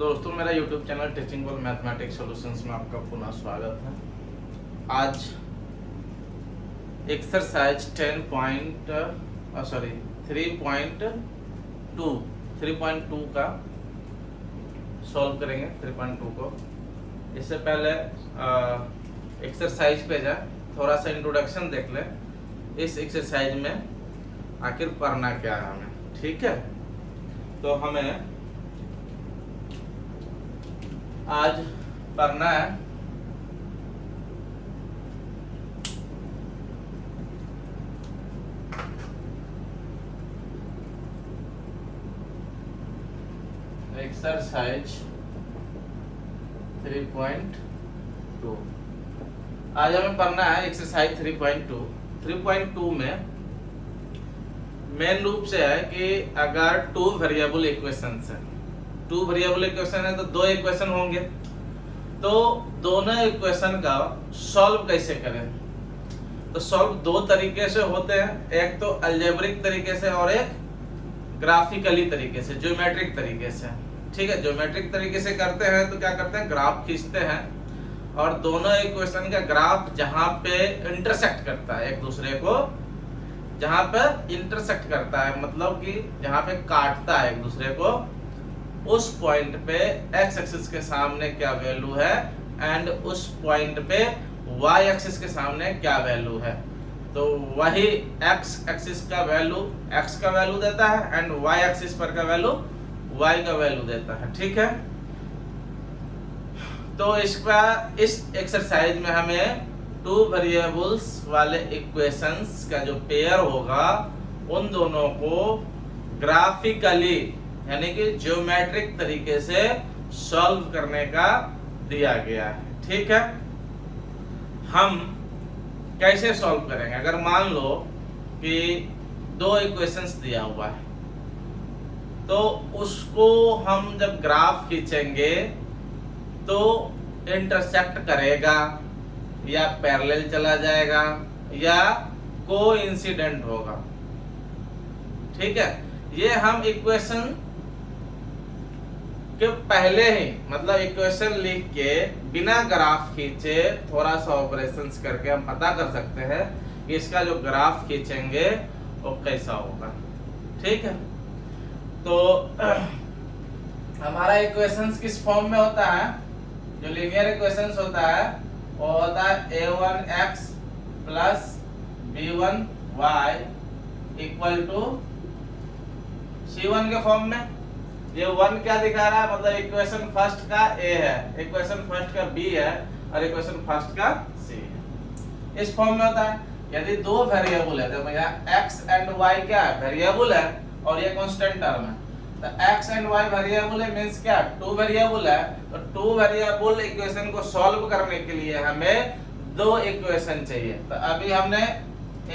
दोस्तों, मेरा YouTube channel teaching world mathematics solutions में आपका पुनः स्वागत है। आज एक्सरसाइज 3.2 का सॉल्व करेंगे। 3.2 को इससे पहले एक्सरसाइज पे जाए, थोड़ा सा इंट्रोडक्शन देख ले। इस एक्सरसाइज में आखिर पढ़ना क्या है हमें, ठीक है। तो हमें आज पढ़ना है एक्सरसाइज 3.2। आज हमें पढ़ना है एक्सरसाइज 3.2। 3.2 में मेन रूप से है कि अगर टू वेरिएबल इक्वेशंस है, टू वेरिएबल इक्वेशन है तो दो इक्वेशन होंगे, तो दोनों इक्वेशन का सॉल्व कैसे करें। तो सॉल्व दो तरीके से होते हैं, एक तो अलजेब्रिक तरीके से और एक ग्राफिकली तरीके से, ज्योमेट्रिक तरीके से। ठीक है, ज्योमेट्रिक तरीके से करते हैं तो क्या करते हैं, ग्राफ खींचते हैं और दोनों इक्वेशन का ग्राफ जहां पे इंटरसेक्ट करता है एक दूसरे को, जहां पे इंटरसेक्ट करता है मतलब कि जहां पे काटता है एक दूसरे को, उस पॉइंट पे एक्स एक्सिस के सामने क्या वैल्यू है एंड उस पॉइंट पे वाई एक्सिस के सामने क्या वैल्यू है। तो वही एक्स एक्सिस का वैल्यू एक्स का वैल्यू देता है एंड वाई एक्सिस पर का वैल्यू वाई का वैल्यू देता है, ठीक है। तो इस एक्सरसाइज में हमें टू वेरिएबल्स वाले इक्वेशंस का जो पेयर होगा उन दोनों को ग्राफिकली यानी कि ज्योमेट्रिक तरीके से सॉल्व करने का दिया गया है, ठीक है। हम कैसे सॉल्व करेंगे, अगर मान लो कि दो इक्वेशंस दिया हुआ है तो उसको हम जब ग्राफ खींचेंगे तो इंटरसेक्ट करेगा या पैरेलल चला जाएगा या कोइंसिडेंट होगा, ठीक है। ये हम इक्वेशन के पहले ही मतलब इक्वेशन लिख के बिना ग्राफ खींचे थोड़ा सा ऑपरेशंस करके हम पता कर सकते हैं कि इसका जो ग्राफ खींचेंगे वो कैसा होगा, ठीक है। तो हमारा इक्वेशंस किस फॉर्म में होता है, जो लीनियर इक्वेशंस होता है वो होता है a1x plus b1y equal to c1 के फॉर्म में। ये 1 क्या दिखा रहा है, मतलब इक्वेशन फर्स्ट का a है, इक्वेशन फर्स्ट का b है और इक्वेशन फर्स्ट का c है। इस फॉर्म में होता है। यदि दो वेरिएबल है, देखो यहाँ x एंड y क्या है, वेरिएबल है और ये कांस्टेंट टर्म है। तो x एंड y वेरिएबल है मींस क्या, टू वेरिएबल है। तो टू वेरिएबल इक्वेशन को सॉल्व करने के लिए हमें दो इक्वेशन चाहिए। तो अभी हमने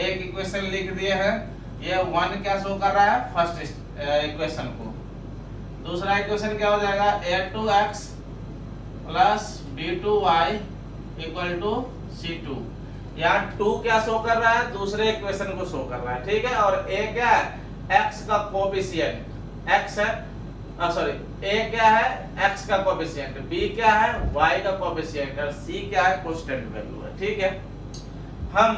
एक इक्वेशन लिख दिए हैं, ये 1 क्या शो कर रहा है फर्स्ट इक्वेशन को। दूसरा इक्वेशन क्या हो जाएगा, a2x plus b2y equal to c2। यहाँ 2 क्या शो कर रहा है, दूसरे इक्वेशन को शो कर रहा है, ठीक है। और a क्या है, x का कोएफिशिएंट x है, सॉरी a क्या है, x का कोएफिशिएंट, b क्या है, y का कोएफिशिएंट और c क्या है, कांस्टेंट वैल्यू है, ठीक है। हम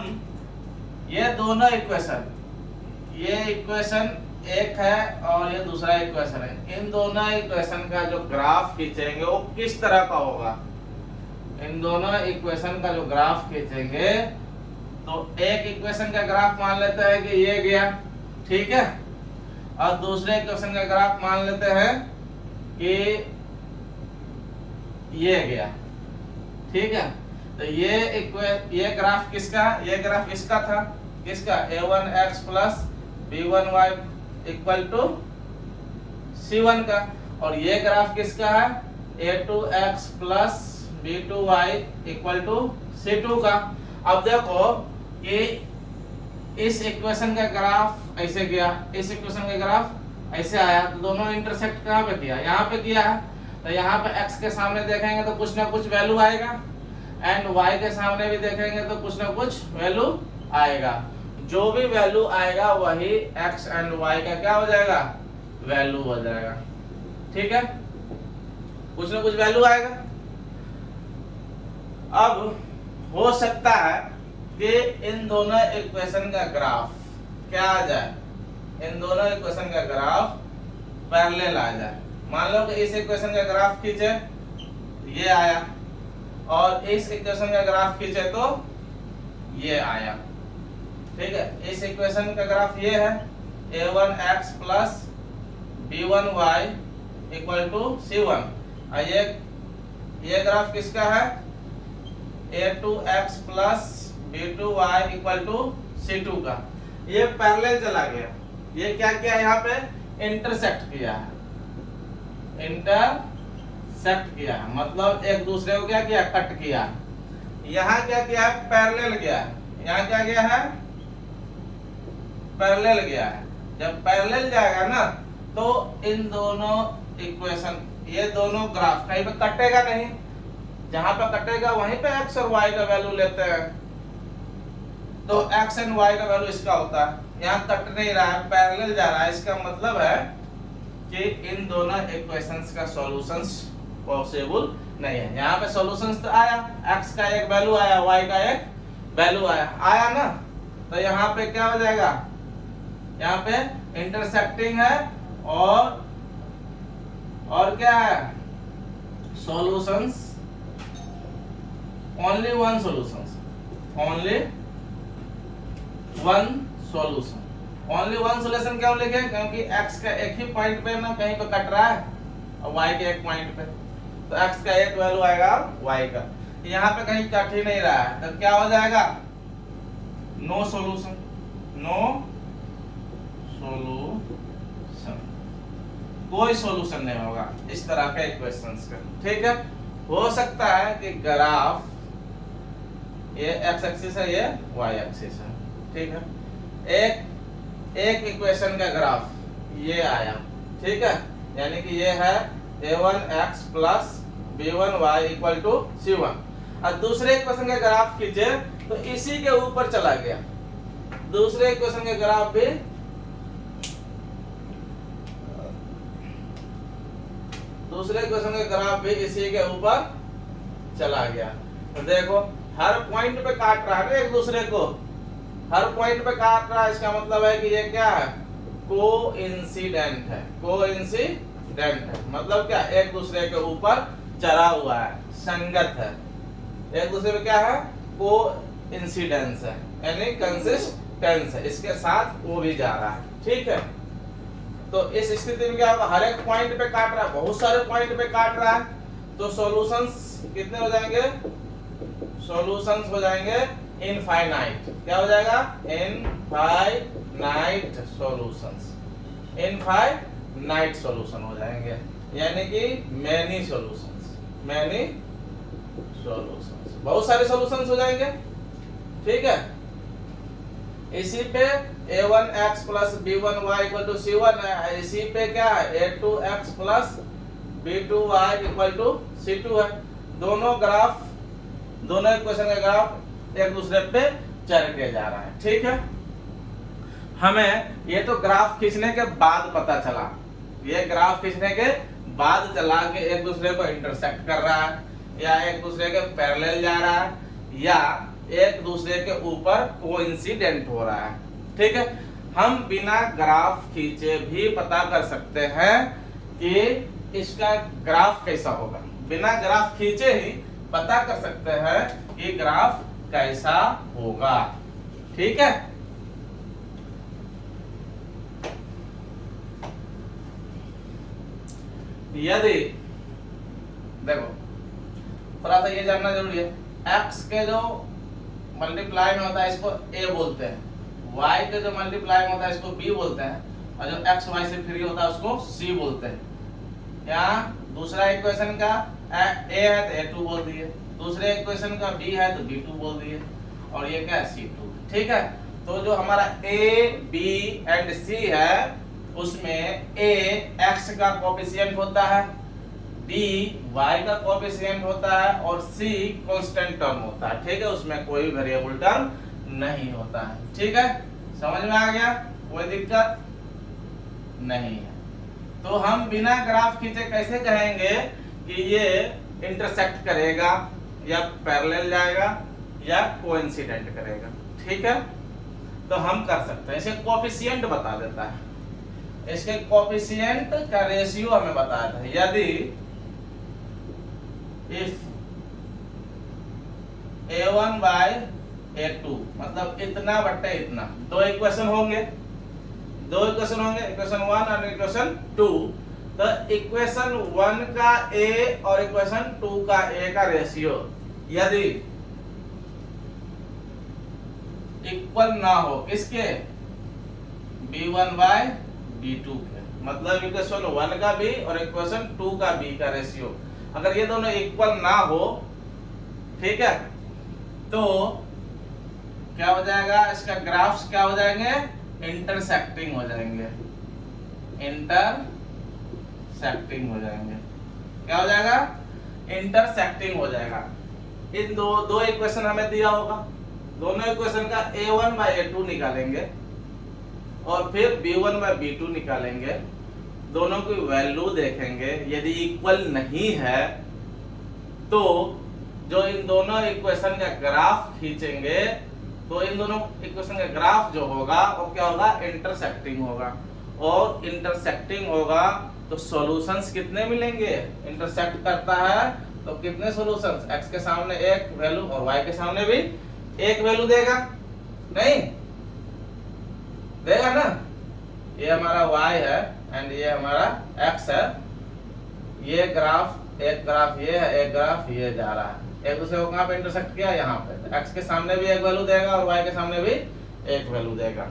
ये दोनों इक्वेशन, ये इक्वेशन एक है और ये दूसरा इक्वेशन है, इन दोनों इक्वेशन का जो ग्राफ खींचेंगे वो किस तरह का होगा। इन दोनों इक्वेशन का जो ग्राफ खींचेंगे तो एक इक्वेशन का ग्राफ मान लेते हैं कि ये गया, ठीक है, और दूसरे इक्वेशन का ग्राफ मान लेते हैं कि ये गया, ठीक है। तो ये ग्राफ किसका, ये ग्राफ इसका था, किसका, a1x plus b1y equal to c1 का। और ये ग्राफ किसका है, a2x plus b2y equal to c2 का। अब देखो कि इस इक्वेशन का ग्राफ ऐसे गया, इस इक्वेशन का ग्राफ ऐसे आया, तो दोनों इंटरसेक्ट कहाँ पे किया, यहाँ पे किया है। तो यहाँ पे x के सामने देखेंगे तो कुछ ना कुछ वैल्यू आएगा एंड y के सामने भी देखेंगे तो कुछ ना कुछ वैल्यू आएगा। जो भी वैल्यू आएगा वही x एंड y का क्या हो जाएगा, वैल्यू हो जाएगा, ठीक है। कुछ ना कुछ वैल्यू आएगा। अब हो सकता है कि इन दोनों इक्वेशन का ग्राफ क्या आ जाए, इन दोनों इक्वेशन का ग्राफ पैरेलल आ जाए। मान लो कि इस इक्वेशन का ग्राफ खींचे, ये आया, और इस इक्वेशन का ग्राफ खींचे तो ये आया। ठीक है, इस इक्वेशन का ग्राफ ये है, a1x plus b1y equal to c1, और ये ग्राफ किसका है, a2x plus b2y equal to c2 का। ये पैरेलल चला गया, ये क्या किया, यहाँ पे इंटरसेक्ट किया है, इंटरसेक्ट किया है, मतलब एक दूसरे को क्या किया, कट किया। यहाँ क्या किया है, पैरेलल गया है, यहाँ क्या गया है, पैरेलल गया है। जब पैरेलल जाएगा ना तो इन दोनों इक्वेशन, ये दोनों ग्राफ कहीं पे कटेगा नहीं, जहां पे कटेगा वहीं पे x और y का वैल्यू लेते हैं, तो x एंड y का वैल्यू इसका होता है। यहाँ कट नहीं रहा है, पैरेलल जा रहा है, इसका मतलब है कि इन दोनों इक्वेशंस का सॉल्यूशंस पॉसिबल नहीं है। यहाँ पे सॉल्यूशंस तो आया, x का एक वैल्यू आया, y का एक वैल्यू आया ना, तो यहाँ पे क्या हो जाएगा, यहाँ पे इंटरसेक्टिंग है और क्या है, solutions, only one solutions, only one solution. Only one solution क्यों लिखे, क्योंकि x का एक ही पॉइंट पे ना कहीं पे कट रहा है और y के एक पॉइंट पे, तो x का एक वैल्यू आएगा y का, यहाँ पे कहीं कट ही नहीं रहा है, तो क्या हो जाएगा, नो सॉल्यूशन, नो सॉल्यूशन, कोई सॉल्यूशन नहीं होगा इस तरह के इक्वेशंस का। ठीक है, हो सकता है कि ग्राफ, ये x एक्सिस है, ये y एक्सिस है, ठीक है, एक इक्वेशन का ग्राफ ये आया, ठीक है, यानी कि ये है a1x plus b1y equal to c1, और दूसरे इक्वेशन का ग्राफ खींचे तो इसी के ऊपर चला गया, दूसरे इक्वेशन का ग्राफ भी इसी के ऊपर चला गया। तो देखो हर पॉइंट पे काट रहा है ना एक दूसरे को, हर पॉइंट पे काट रहा है, इसका मतलब है कि ये क्या है, कोइंसिडेंट है, कोइंसिडेंट है, मतलब क्या, एक दूसरे के ऊपर चढ़ा हुआ है, संगत है, एक दूसरे पे क्या है, कोइंसिडेंस है, यानी कंसिस्टेंस है, इसके साथ वो भी जा रहा है। ठीक है, तो इस स्थिति में क्या होगा, हर एक पॉइंट पे काट रहा है, बहुत सारे पॉइंट पे काट रहा है, तो सॉल्यूशंस कितने हो जाएंगे, सॉल्यूशंस हो जाएंगे इनफाइनाइट। क्या हो जाएगा, इनफाइनाइट सॉल्यूशंस, इनफाइनाइट सॉल्यूशन हो जाएंगे, यानी कि मैनी सॉल्यूशंस, मैनी सॉल्यूशंस, बहुत सारे सॉल्यूशंस हो जाएंगे। ठीक है, इसी पे a1x plus b1y equal to c1 है, इसी पे क्या है, a2x plus b2y equal to c2 है। दोनों ग्राफ, दोनों इक्वेशन का ग्राफ एक दूसरे पे चढ़ के जा रहा है। ठीक है, हमें ये तो ग्राफ खींचने के बाद पता चला, ये ग्राफ खींचने के बाद चला कि एक दूसरे को इंटरसेक्ट कर रहा है, या एक दूसरे के पैरेलल जा रहा है, या एक दूसरे के ऊपर कोइंसिडेंट हो रहा है। ठीक है, हम बिना ग्राफ खींचे भी पता कर सकते हैं कि इसका ग्राफ कैसा होगा, बिना ग्राफ खींचे ही पता कर सकते हैं कि ग्राफ कैसा होगा। ठीक है, यदि देखो थोड़ा सा ये जानना जरूरी है, x के जो मल्टीप्लाई में होता है इसको a बोलते हैं, y के जो मल्टीप्लाई में होता है इसको b बोलते हैं, और जो x y से फ्री होता है उसको c बोलते हैं। यहाँ दूसरा इक्वेशन का a है तो a2 बोल दिए, दूसरे इक्वेशन का b है तो b2 बोल दिए, और ये क्या है, c2। ठीक है, तो जो हमारा a b एंड c है उसमें a x का कोएफिशिएंट होता है, b y का कोएफिशिएंट होता है, और c कांस्टेंट टर्म होता है। ठीक है, उसमें कोई वेरिएबल टर्म नहीं होता है। ठीक है, समझ में आ गया, कोई दिक्कत नहीं है। तो हम बिना ग्राफ खींचे कैसे कहेंगे कि ये इंटरसेक्ट करेगा या पैरेलल जाएगा या कोइंसिडेंट करेगा। ठीक है, तो हम कर सकते हैं। इसके कोफिशिएंट बता देता है, इसके कोफिशिएंट का रेशियो हमें बताया था। यदि इफ a1 बाय a2 मतलब इतना बट्टे इतना, दो इक्वेशन होंगे, इक्वेशन 1 और इक्वेशन 2। तो इक्वेशन 1 का a और इक्वेशन 2 का a का रेशियो यदि इक्वल ना हो, किसके? b1 बाय b2 के, मतलब इक्वेशन 1 का b और इक्वेशन 2 का b का रेशियो अगर ये दोनों इक्वल ना हो, ठीक है, तो क्या हो जाएगा? इसका ग्राफ्स क्या हो जाएंगे? इंटरसेक्टिंग हो जाएंगे, इंटरसेक्टिंग हो जाएंगे। क्या हो जाएगा? इंटरसेक्टिंग हो जाएगा। इन दो इक्वेशन हमें दिया होगा, दोनों इक्वेशन का a1 बाय a2 निकालेंगे और फिर b1 बाय b2 निकालेंगे, दोनों की वैल्यू देखेंगे। यदि इक्वल नहीं है तो जो इन दोनों इक्वेशन का ग्राफ खींचेंगे, तो इन दोनों इक्वेशन का ग्राफ जो होगा वो क्या होगा? इंटरसेक्टिंग होगा। और इंटरसेक्टिंग होगा तो सॉल्यूशंस कितने मिलेंगे? इंटरसेक्ट करता है तो कितने सॉल्यूशंस? x के सामने एक वैल्यू और y के सामने भी एक वैल्यू देगा, नहीं देगा ना? ये हमारा y है एंड ये हमारा x है। ये ग्राफ, एक ग्राफ ये है, एक ग्राफ ये जा रहा है, एक दूसरे को कहां पे इंटरसेक्ट किया? यहाँ पे। तो x के सामने भी एक वैल्यू देगा और y के सामने भी एक वैल्यू देगा।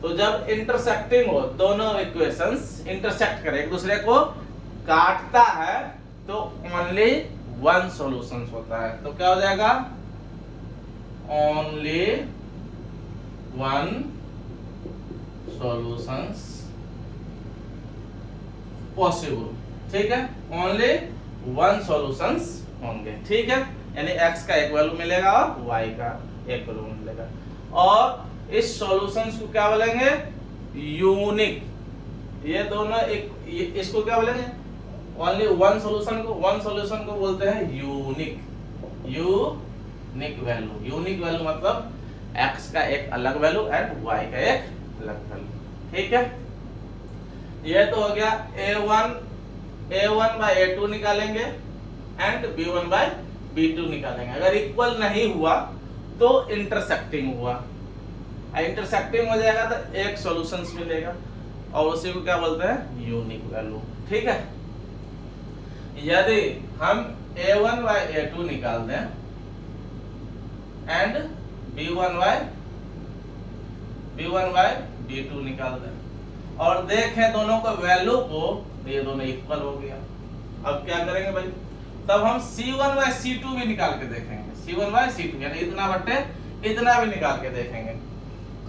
तो जब इंटरसेक्टिंग हो, दोनों इक्वेशंस इंटरसेक्ट करें, एक दूसरे को काटता है, तो ओनली वन सॉल्यूशन होता है। तो क्या हो जाएगा? Only one solutions possible. ठीक है, ओनली वन सॉल्यूशंस होंगे। ठीक है, यानी x का एक वैल्यू मिलेगा और y का एक वैल्यू मिलेगा। और इस सॉल्यूशंस को क्या बोलेंगे? यूनिक। ये दोनों इसको क्या बोलेंगे? ओनली वन सॉल्यूशन को बोलते हैं यूनिक वैल्यू। यूनिक वैल्यू मतलब x का एक अलग वैल्यू एंड y का एक अलग वैल्यू। ठीक है, ये तो हो गया a1 बाय a2 निकालेंगे एंड b1 बाय b2 निकालेंगे। अगर इक्वल नहीं हुआ तो इंटरसेक्टिंग हुआ, इंटरसेक्टिंग हो जाएगा तो एक सॉल्यूशंस मिलेगा और उसी को क्या बोलते हैं? Unique value. ठीक है, यदि हम a1 बाय a2 निकाल दें एंड b1 बाय b2 निकाल दें और देखें दोनों को वैल्यू को, ये दोनों इक्वल हो गया। अब क्या करेंगे भाई? तब हम c1 बाय c2 भी निकाल के देखेंगे, c1 बाय c2 यानी इतना बट्टे इतना भी निकाल के देखेंगे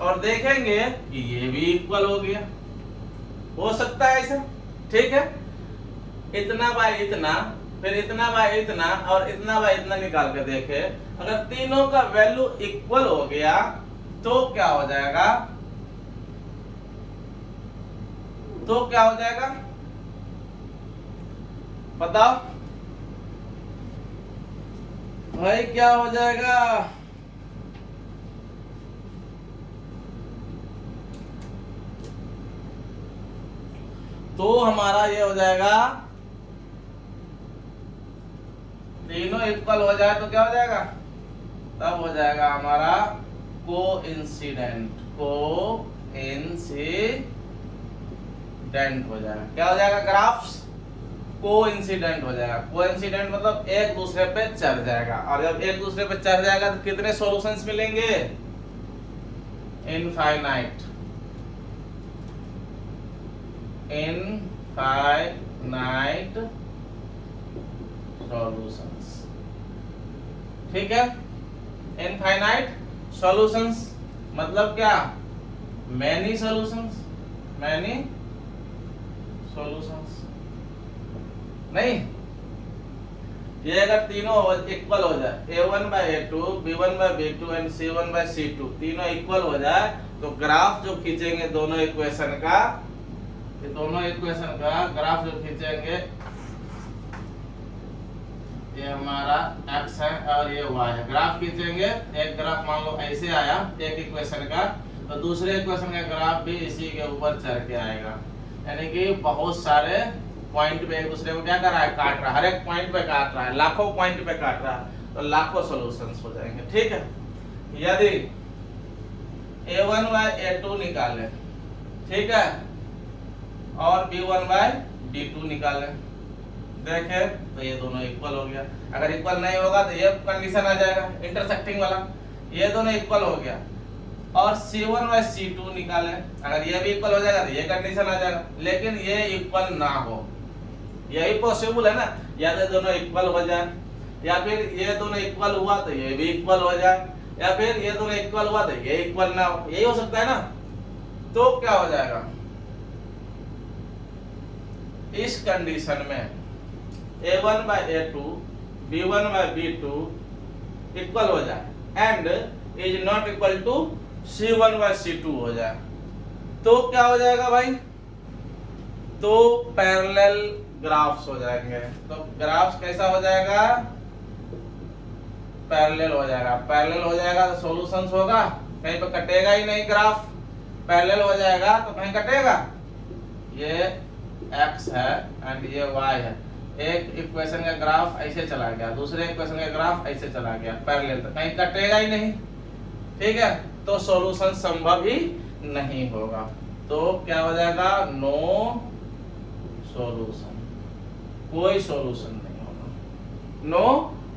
और देखेंगे कि ये भी इक्वल हो गया। हो सकता है ऐसा, ठीक है? इतना बाय इतना, फिर इतना बाय इतना और इतना बाय इतना निकाल के देखे, अगर तीनों का वैल्यू इक्वल हो गया तो क्या हो जाएगा? तो क्या हो जाएगा बताओ भाई, क्या हो जाएगा? तो हमारा ये हो जाएगा, तीनों इक्वल हो जाए तो क्या हो जाएगा? तब हो जाएगा हमारा कोइंसिडेंट हो जाएगा। क्या हो जाएगा? ग्राफ्स कोइंसिडेंट हो जाएगा। कोइंसिडेंट मतलब एक दूसरे पे चढ़ जाएगा, और जब एक दूसरे पे चढ़ जाएगा तो कितने सॉल्यूशंस मिलेंगे? Infinite solutions. ठीक है, इनफाइनाइट सॉल्यूशंस मतलब क्या? मैनी सॉल्यूशंस नहीं। ये अगर तीनों इक्वल हो जाए, a1 by a2, b1 by b2 and c1 by c2 तीनों इक्वल हो जाए तो ग्राफ जो खींचेंगे दोनों इक्वेशन का ग्राफ जो खींचेंगे ये हमारा x है और ये y है। ग्राफ खींचेंगे, एक ग्राफ मान लो ऐसे आया एक इक्वेशन का, तो दूसरे इक्वेशन का ग्राफ भी इसी के ऊपर चढ़ के आएगा। यानी कि बहुत सारे पॉइंट पे एक दूसरे को क्या कर रहा है, काट रहा है, हर एक पॉइंट पे काट रहा है, लाखों पॉइंट पे काट रहा है, तो लाखों सॉल्यूशंस हो जाएंगे। ठीक है, यदि a1 बाय a2 निकाले, ठीक है, और b1 बाय b2 निकाले, देखे तो ये दोनों इक्वल हो गया। अगर इक्वल नहीं होगा तो ये कंडीशन आ जाएगा इंटरसेक्टिंग वाला, ये दोनों इक्वल हो गया। और c1 बाय c2 निकाले, अगर ये भी इक्वल हो जाएगा तो ये कंडीशन आ जाएगा। लेकिन ये इक्वल ना हो, यही पॉसिबल है ना, या तो दोनों इक्वल हो जाए, या फिर ये दोनों इक्वल हुआ तो ये भी इक्वल हो जाए, या फिर ये दोनों इक्वल हुआ तो ये इक्वल ना हो, यही हो सकता है ना। तो क्या हो जाएगा, इस कंडीशन में a1 by a2 b1 by b2 equal हो जाए and is not equal to c1 by c2 हो जाए, तो क्या हो जाएगा भाई, तो पैरेलल ग्राफ्स हो जाएंगे। तो ग्राफ्स कैसा हो जाएगा, पैरेलल हो जाएगा। पैरेलल हो जाएगा तो सॉल्यूशंस होगा, कहीं पे कटेगा ही नहीं ग्राफ। पैरेलल हो जाएगा तो कहीं कटेगा, ये x है एंड ये y है, एक इक्वेशन का ग्राफ ऐसे चला गया, दूसरे इक्वेशन का ग्राफ ऐसे चला गया, पैरेलल, तो कहीं कटेगा ही नहीं। ठीक है, तो सॉल्यूशन संभव ही नहीं होगा। तो क्या हो जाएगा, नो सॉल्यूशन, कोई सॉल्यूशन नहीं होगा, नो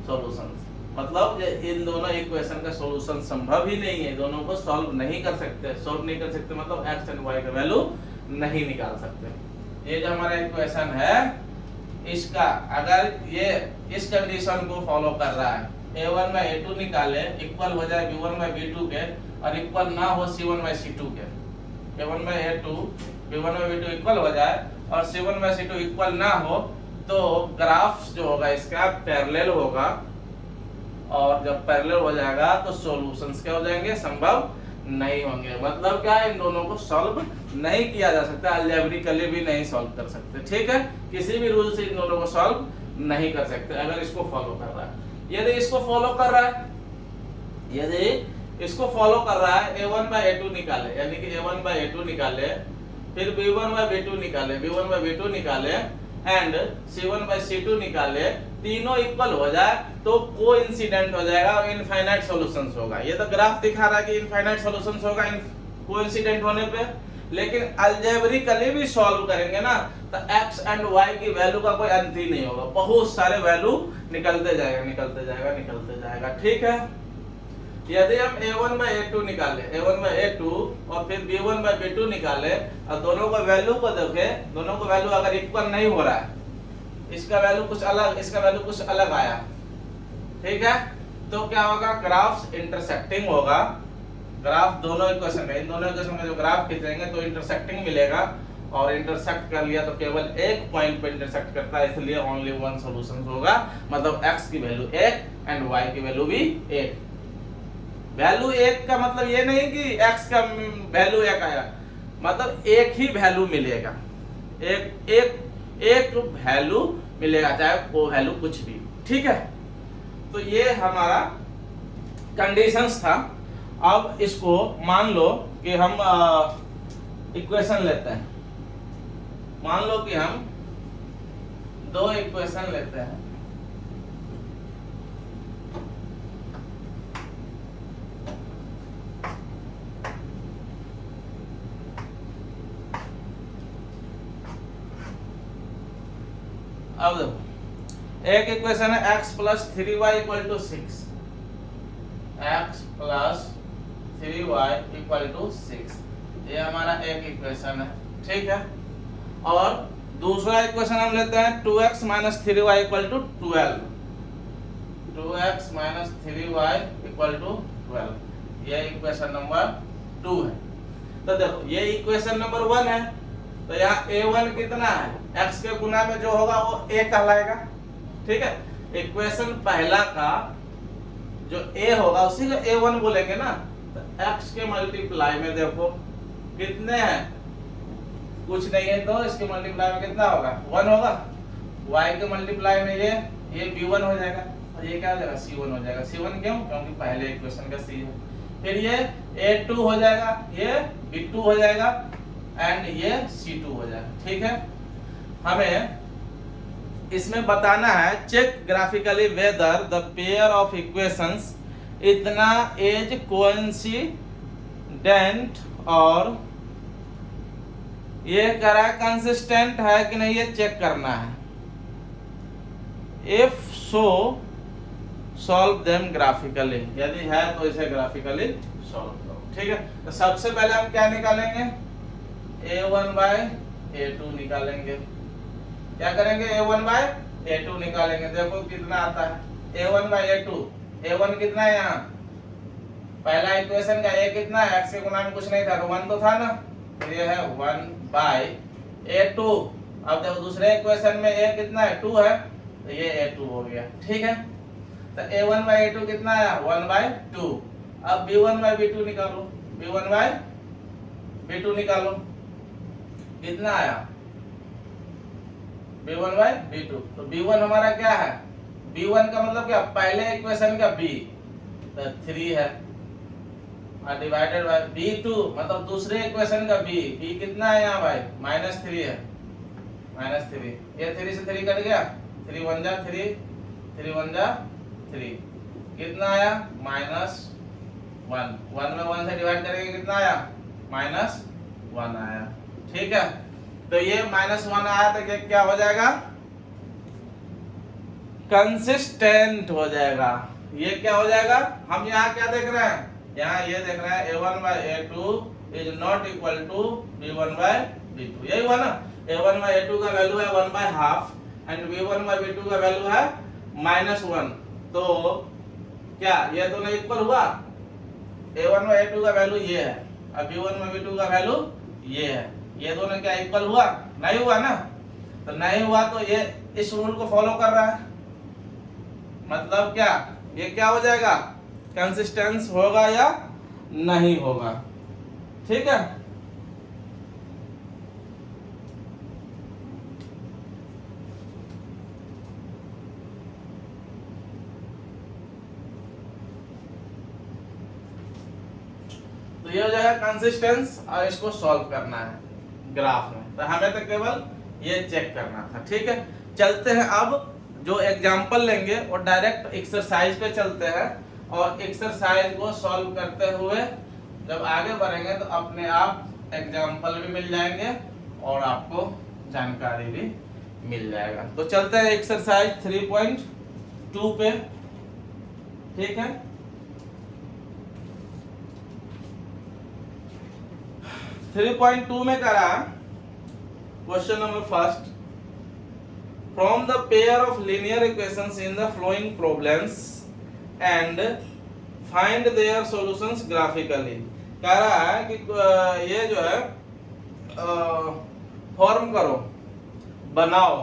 सॉल्यूशन। मतलब इन दोनों इक्वेशन का सॉल्यूशन संभव ही नहीं है, दोनों को सॉल्व नहीं कर सकते। सॉल्व नहीं कर सकते मतलब x एंड y का वैल्यू नहीं निकाल सकते। ये जो हमारा इक्वेशन है, इसका अगर ये इस कंडीशन को फॉलो कर रहा है, a1 बाय a2 निकाले, इक्वल हो जाए b1 बाय b2 के, और इक्वल ना हो c1 बाय c2 के, a1 by a2 b1 by b2 equal हो जाए और c1 बाय c2 इक्वल ना हो, तो ग्राफ्स जो होगा इसका पैरेलल होगा, और जब पैरेलल हो जाएगा तो सॉल्यूशंस क्या हो जाएंगे, संभव नहीं होंगे। मतलब क्या है, इन दोनों को सॉल्व नहीं किया जा सकता, अलजेब्रिकली भी नहीं सॉल्व कर सकते। ठीक है, किसी भी रूल से इन दोनों को सॉल्व नहीं कर सकते अगर इसको फॉलो कर रहा है। यदि इसको फॉलो कर रहा है, यदि इसको फॉलो कर रहा है, a1 बाय a2 निकाले, यानी कि a1 बाय a2 निकाले, फिर b1 बाय b2 निकाले, b1 बाय b2 निकाले एंड c1 बाय c2 निकाले, तीनों इक्वल हो जाए तो कोइंसिडेंट हो जाएगा और इनफाइनाइट सॉल्यूशंस होगा। ये तो ग्राफ दिखा रहा है कि इनफाइनाइट सॉल्यूशंस होगा कोइंसिडेंट होने पे, लेकिन अलजेब्रिकली भी सॉल्व करेंगे ना तो x एंड y की वैल्यू का कोई अंत ही नहीं होगा, बहुत सारे वैल्यू निकलते जाएगा, निकलते जाएगा, निकलते जाएगा। ठीक है, यदि हम a1 बाय a2 निकाले, a1 बाय a2 और फिर b1 बाय b2 निकाले, और दोनों का वैल्यू को देखें, दोनों का वैल्यू अगर इक्वल नहीं हो रहा है, इसका वैल्यू कुछ अलग, इसका वैल्यू कुछ अलग आया, ठीक है, तो क्या होगा, ग्राफ्स इंटरसेक्टिंग होगा। ग्राफ दोनों इक्वेशन में, इन दोनों इक्वेशन में जो ग्राफ खींचेंगे तो इंटरसेक्टिंग मिलेगा, और इंटरसेक्ट कर लिया तो केवल एक पॉइंट पे इंटरसेक्ट करता है, इसलिए ओनली वन सॉल्यूशन होगा। मतलब x की वैल्यू 1 एंड y की वैल्यू भी 1। वैल्यू 1 का मतलब ये नहीं कि x का वैल्यू 1 आया, मतलब एक ही वैल्यू मिलेगा, एक वैल्यू मिलेगा, चाहे वो वैल्यू कुछ भी। ठीक है, तो ये हमारा कंडीशंस था। अब इसको मान लो कि हम इक्वेशन लेते हैं, मान लो कि हम दो इक्वेशन लेते हैं, अब देखो एक इक्वेशन है x plus 3y equal to 6, x plus 3y equal to 6, ये हमारा एक इक्वेशन है। ठीक है, और दूसरा इक्वेशन हम लेते हैं 2x minus 3y equal to 12, 2x minus 3y equal to 12, ये इक्वेशन नंबर 2 है। तो देखो ये इक्वेशन नंबर 1 है, तो यहाँ a1 कितना है, x के गुना में जो होगा वो a कहलाएगा। ठीक है, इक्वेशन पहला का जो a होगा उसी को a1 बोलेंगे ना, तो x के मल्टीप्लाई में देखो कितने हैं, कुछ नहीं है, तो इसके मल्टीप्लाई में कितना होगा, 1 होगा। y के मल्टीप्लाई में ये ये B1 हो जाएगा और ये क्या हो जाएगा C1 हो जाएगा। C1 क्यों? क्योंकि पहले इक्वेशन का C है। फिर ये A2 हो जाएगा, ये B2 हो जाएगा एंड ये C2 हो जाएगा। ठीक है, हमें इसमें बताना है check graphically whether the pair of equations इतना इज कोइंसिडेंट, और ये करा कंसिस्टेंट है कि नहीं ये चेक करना है। If so solve them graphically, यदि है तो इसे ग्राफिकली सॉल्व करो। ठीक है, तो सबसे पहले हम क्या निकालेंगे, A1 बाय A2 निकालेंगे। क्या करेंगे, A1 बाय A2 निकालेंगे। देखो कितना आता है, A1 बाय A2। A1 कितना है यहाँ, पहला इक्वेशन का A कितना है, x के गुणा में कुछ नहीं था तो 1 तो था ना, तो ये है 1 बाय A2। अब देखो दूसरे इक्वेशन में A कितना है, 2 है, तो ये A2 हो गया। ठीक है, तो A1 बाय A2 कितना आया, 1 बाय 2। अब B1 बाय B2 निकालो, B1 बाय B2 निकालो, कितना आया, B1 बाय B2। तो B1 हमारा क्या है, B1 का मतलब क्या, पहले इक्वेशन का B, तो 3 है, और डिवाइडेड बाय B2 मतलब दूसरे इक्वेशन का B कितना है यहाँ भाई, -3 है, -3। ये 3 से 3 कट गया, 3 1 जा 3, 3 1 जा 3, कितना आया, -1। 1 में 1 से डिवाइड करेंगे कितना आया, -1 आया। ठीक है, तो ये -1 आया तो ये क्या हो जाएगा, कंसिस्टेंट हो जाएगा। ये क्या हो जाएगा, हम यहाँ क्या देख रहे हैं, यहाँ ये देख रहे हैं A1 by A2 is not equal to B1 by B2। यही हुआ ना, A1 बाय A2 का वैल्यू है 1/2 एंड B1 बाय B2 का वैल्यू है -1। तो क्या ये दोनों इक्वल हुआ, A1 बाय A2 का वैल्यू ये है और B1 बाय B2 का वैल्यू ये है, ये दोनों क्या इक्वल हुआ, नहीं हुआ ना। तो नहीं हुआ तो ये इस रूल को फॉलो कर रहा है, मतलब क्या, ये क्या हो जाएगा, कंसिस्टेंस होगा या नहीं होगा। ठीक है, तो ये हो जाएगा कंसिस्टेंस और इसको सॉल्व करना है ग्राफ में, तो हमें तो केवल ये चेक करना था। ठीक है, चलते हैं अब जो एग्जांपल लेंगे और डायरेक्ट एक्सरसाइज पे चलते हैं, और एक्सरसाइज को सॉल्व करते हुए जब आगे बढ़ेंगे तो अपने आप एग्जांपल भी मिल जाएंगे और आपको जानकारी भी मिल जाएगा। तो चलते हैं एक्सरसाइज 3.2 पे। ठीक है, थ्री 3.2 में करा question number first, from the pair of linear equations in the following problems and find their solutions graphically. कह रहा है कि ये जो है फॉर्म करो, बनाओ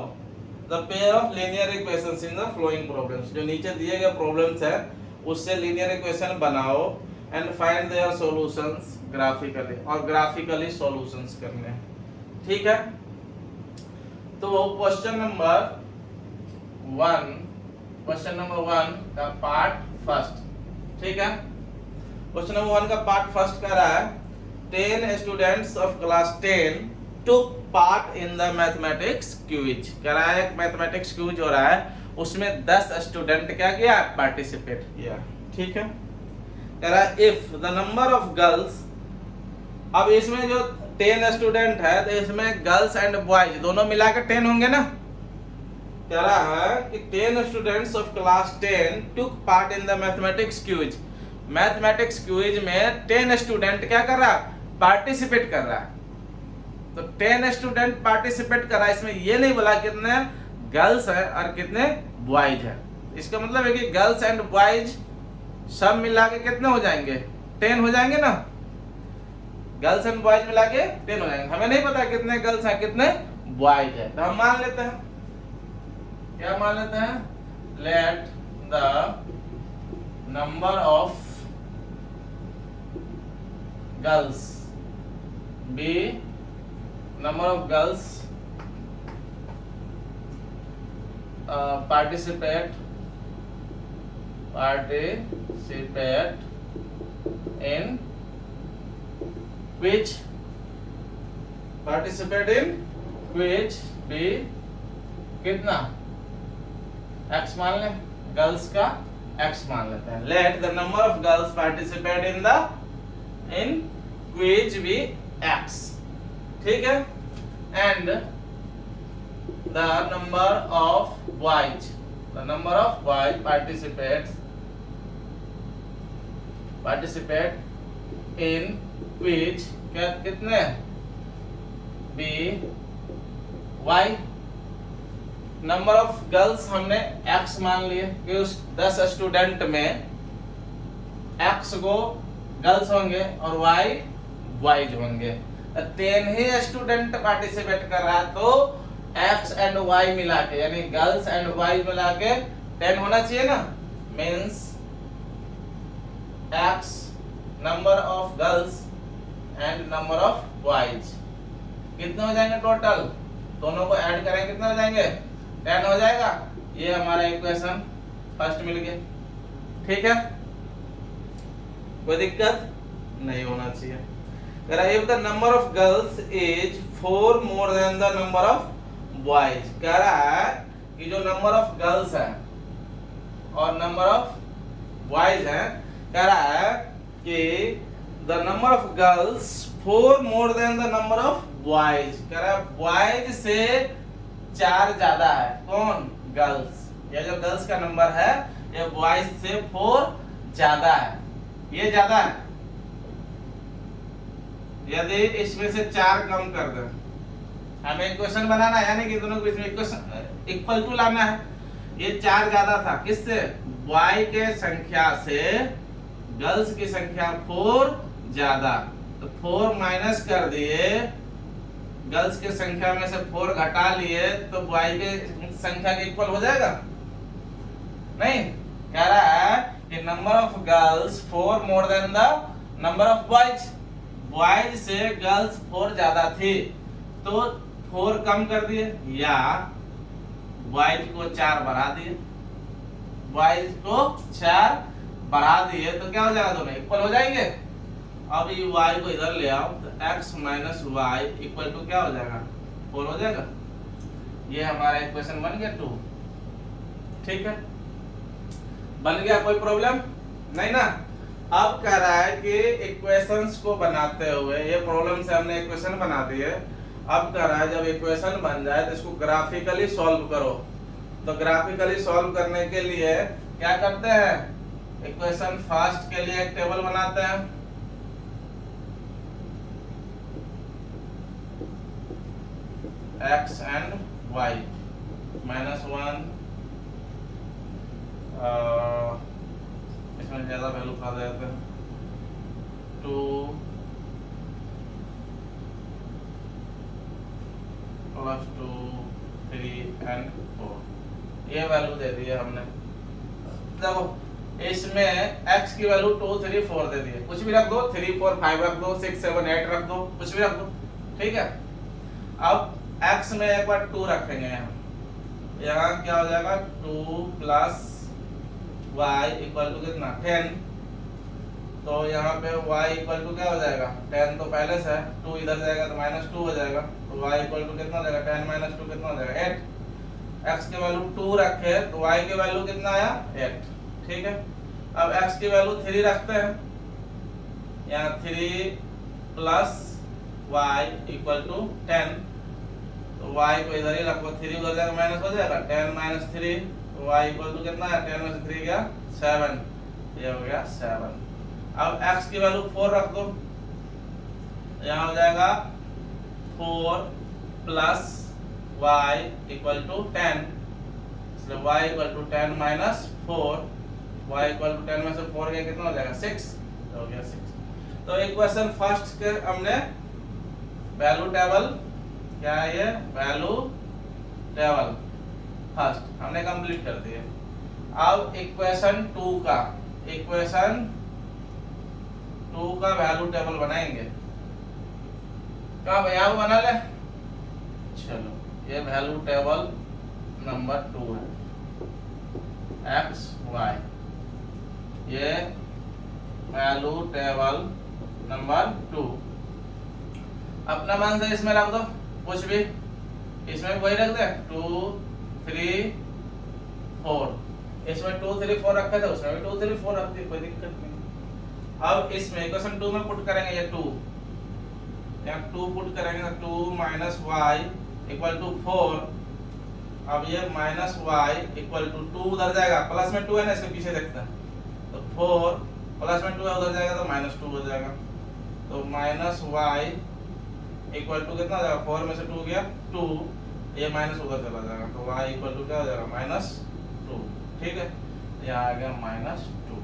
the pair of linear equations in the following problems, जो नीचे दिए गए प्रॉब्लम्स है उससे लीनियर इक्वेशन बनाओ and find their solutions graphically, और ग्राफिकली सॉल्यूशंस करने हैं। ठीक है, तो क्वेश्चन नंबर 1 का पार्ट फर्स्ट। ठीक है, क्वेश्चन नंबर 1 का पार्ट फर्स्ट कह रहा है 10 students of class 10 took part in the mathematics quiz। कह रहा है एक मैथमेटिक्स क्विज हो रहा है, उसमें 10 स्टूडेंट क्या किया, पार्टिसिपेट किया। ठीक है, कह रहा है if the number of girls, अब इसमें जो 10 स्टूडेंट है तो इसमें गर्ल्स एंड बॉयज दोनों मिलाकर 10 होंगे ना। कह रहा है कि 10 students of class 10 took part in the mathematics quiz। Mathematics quiz में 10 स्टूडेंट क्या कर रहा है, पार्टिसिपेट कर रहा है। तो 10 स्टूडेंट पार्टिसिपेट कर रहा है, इसमें ये नहीं बोला कितने गर्ल्स है और कितने बॉयज है। इसका मतलब है कि गर्ल्स एंड बॉयज सब मिला के कितने हो जाएंगे, 10 हो जाएंगे ना। गर्ल्स एंड बॉयज मिला के 10 हो जाएंगे। हमें नहीं पता कितने गर्ल्स हैं कितने बॉयज है, तो हम मान लेते हैं, क्या मान लेते हैं, let the number of girls be number of girls participate in which भी कितना x मान ले, गर्ल्स का x मान लेते हैं. Let the number of girls participate in which भी x, ठीक है. And the number of boys participate in which क्या कितने be Y. Number of girls हमने x मान लिए कि उस 10 स्टूडेंट में x को गर्ल्स होंगे और y बॉयज होंगे. 10 ही स्टूडेंट पार्टिसिपेट कर रहा तो x एंड y मिला के यानी गर्ल्स एंड y मिला के 10 होना चाहिए ना. Means x number of girls and number of boys कितने हो जाएंगे टोटल, दोनों को ऐड करेंगे कितने हो जाएंगे, 10 हो जाएगा. ये हमारा इक्वेशन फर्स्ट मिल गया, ठीक है. कोई दिक्कत नहीं होना चाहिए. if the number of girls is 4 more than the number of boys, कह रहा है कि जो नंबर ऑफ गर्ल्स है और नंबर ऑफ बॉयज है, कह रहा है कि the number of girls 4 more than the number of boys, कह रहा है बॉयज से 4 ज्यादा है. कौन, गर्ल्स. ये जो गर्ल्स का नंबर है ये बॉयज से 4 ज्यादा है, ये ज्यादा है. यदि इसमें से 4 कम कर दें, हमें इक्वेशन बनाना है यानी कि दोनों के बीच में इक्वेशन इक्वल टू लाना है. ये 4 ज्यादा था किससे, बॉय के संख्या से गर्ल्स की संख्या 4 ज्यादा. तो 4 माइनस कर दिए, गर्ल्स की संख्या में से 4 घटा लिए तो बॉय के संख्या के इक्वल हो जाएगा नहीं. कह रहा है कि number of girls 4 more than the number of boys. Boys से गर्ल्स 4 ज्यादा थी तो 4 कम कर दिए या बॉयज को 4 बढ़ा दिए. बॉयज को 4 बढ़ा दिए तो क्या हो जाएगा, दोनों इक्वल हो जाएंगे. अब ये y को इधर ले आओ तो x minus Y equal to क्या हो जाएगा, 4 हो जाएगा. ये हमारा इक्वेशन बन गया 2, ठीक है. बन गया, कोई प्रॉब्लम नहीं ना. अब कह रहा है कि इक्वेशंस को बनाते हुए, ये प्रॉब्लम से हमने इक्वेशन बना दी है. अब कह रहा है जब इक्वेशन बन जाए तो इसको ग्राफिकली सॉल्व करो. तो ग्राफिकली सॉल्व करने के लिए क्या करते हैं, इक्वेशन फर्स्ट के लिए एक टेबल बनाते हैं. x एंड y -1 इसमें ज्यादा वैल्यू खा देते हैं 2 + 2 3 एंड 4. ये वैल्यू दे दी है हमने. देखो इसमें x की वैल्यू 2 3 4 दे दी है. कुछ भी रख दो, 3 4 5 रख दो, 6 7 8 रख दो, कुछ भी रख दो, ठीक है. अब x में एक बार 2 रखेंगे. यहाँ क्या हो जाएगा, 2 + y इक्वल टू कितना 10. तो यहाँ पे y इक्वल टू क्या हो जाएगा, 10 तो पहले से है, 2 इधर जाएगा तो -2 हो जाएगा. तो y इक्वल टू कितना हो जाएगा, 10 - 2 कितना हो जाएगा 8. x की वैल्यू 2 रखे तो y की वैल्यू कितना आया 8, ठीक है. अब x की वैल्यू 3 रखते हैं. यहाँ 3 + y इक्वल टू 10. तो y को इधर ही रखो, 3 उधर जाएगा माइनस हो जाएगा, 10 - 3 तो y इक्वल टू कितना है, 10 में से 3 गया 7. ये हो गया 7. अब x की वैल्यू 4 रख दो. यहाँ हो जाएगा 4 + y इक्वल टू 10. इसलिए y equal to 10 - 4. y equal to 10 में से 4 गया कितना हो जाएगा 6. हो गया 6. तो इक्वेशन फर्स्ट के हमने वैल्यू टेबल, क्या है ये, वैल्यू टेबल फर्स्ट हमने कंप्लीट कर दिया. अब इक्वेशन 2 का वैल्यू टेबल बनाएंगे. कब यहाँ बना ले, चलो ये वैल्यू टेबल नंबर 2 है, एक्स वाई, ये वैल्यू टेबल नंबर 2। अपना मान से इसमें रख दो, कुछ भी इसमें वही रख दे, 2 3 4, इसमें 2 3 4 रखा था, उसमें भी 2 3 4 रख दिए, कोई दिक्कत नहीं। अब इसमें इक्वेशन 2 में पुट करेंगे, ये 2 यहाँ 2 पुट करेंगे तो 2 माइनस वाई इक्वल टू 4। अब ये माइनस वाई इक्वल टू 2 उधर जाएगा, प्लस में 2 है ना, इसके पीछे देखते हैं, तो 4 प्लस में 2 है, उधर जाएगा तो माइनस 2 हो जाएगा, तो माइनस वाई इक्वल टू कितना हो जाएगा, 4 में से 2 गया 2, ये माइनस उधर चला जाएगा, तो वाई इक्वल टू क्या हो जाएगा, माइनस 2। ठीक है, यहाँ आ गया माइनस 2।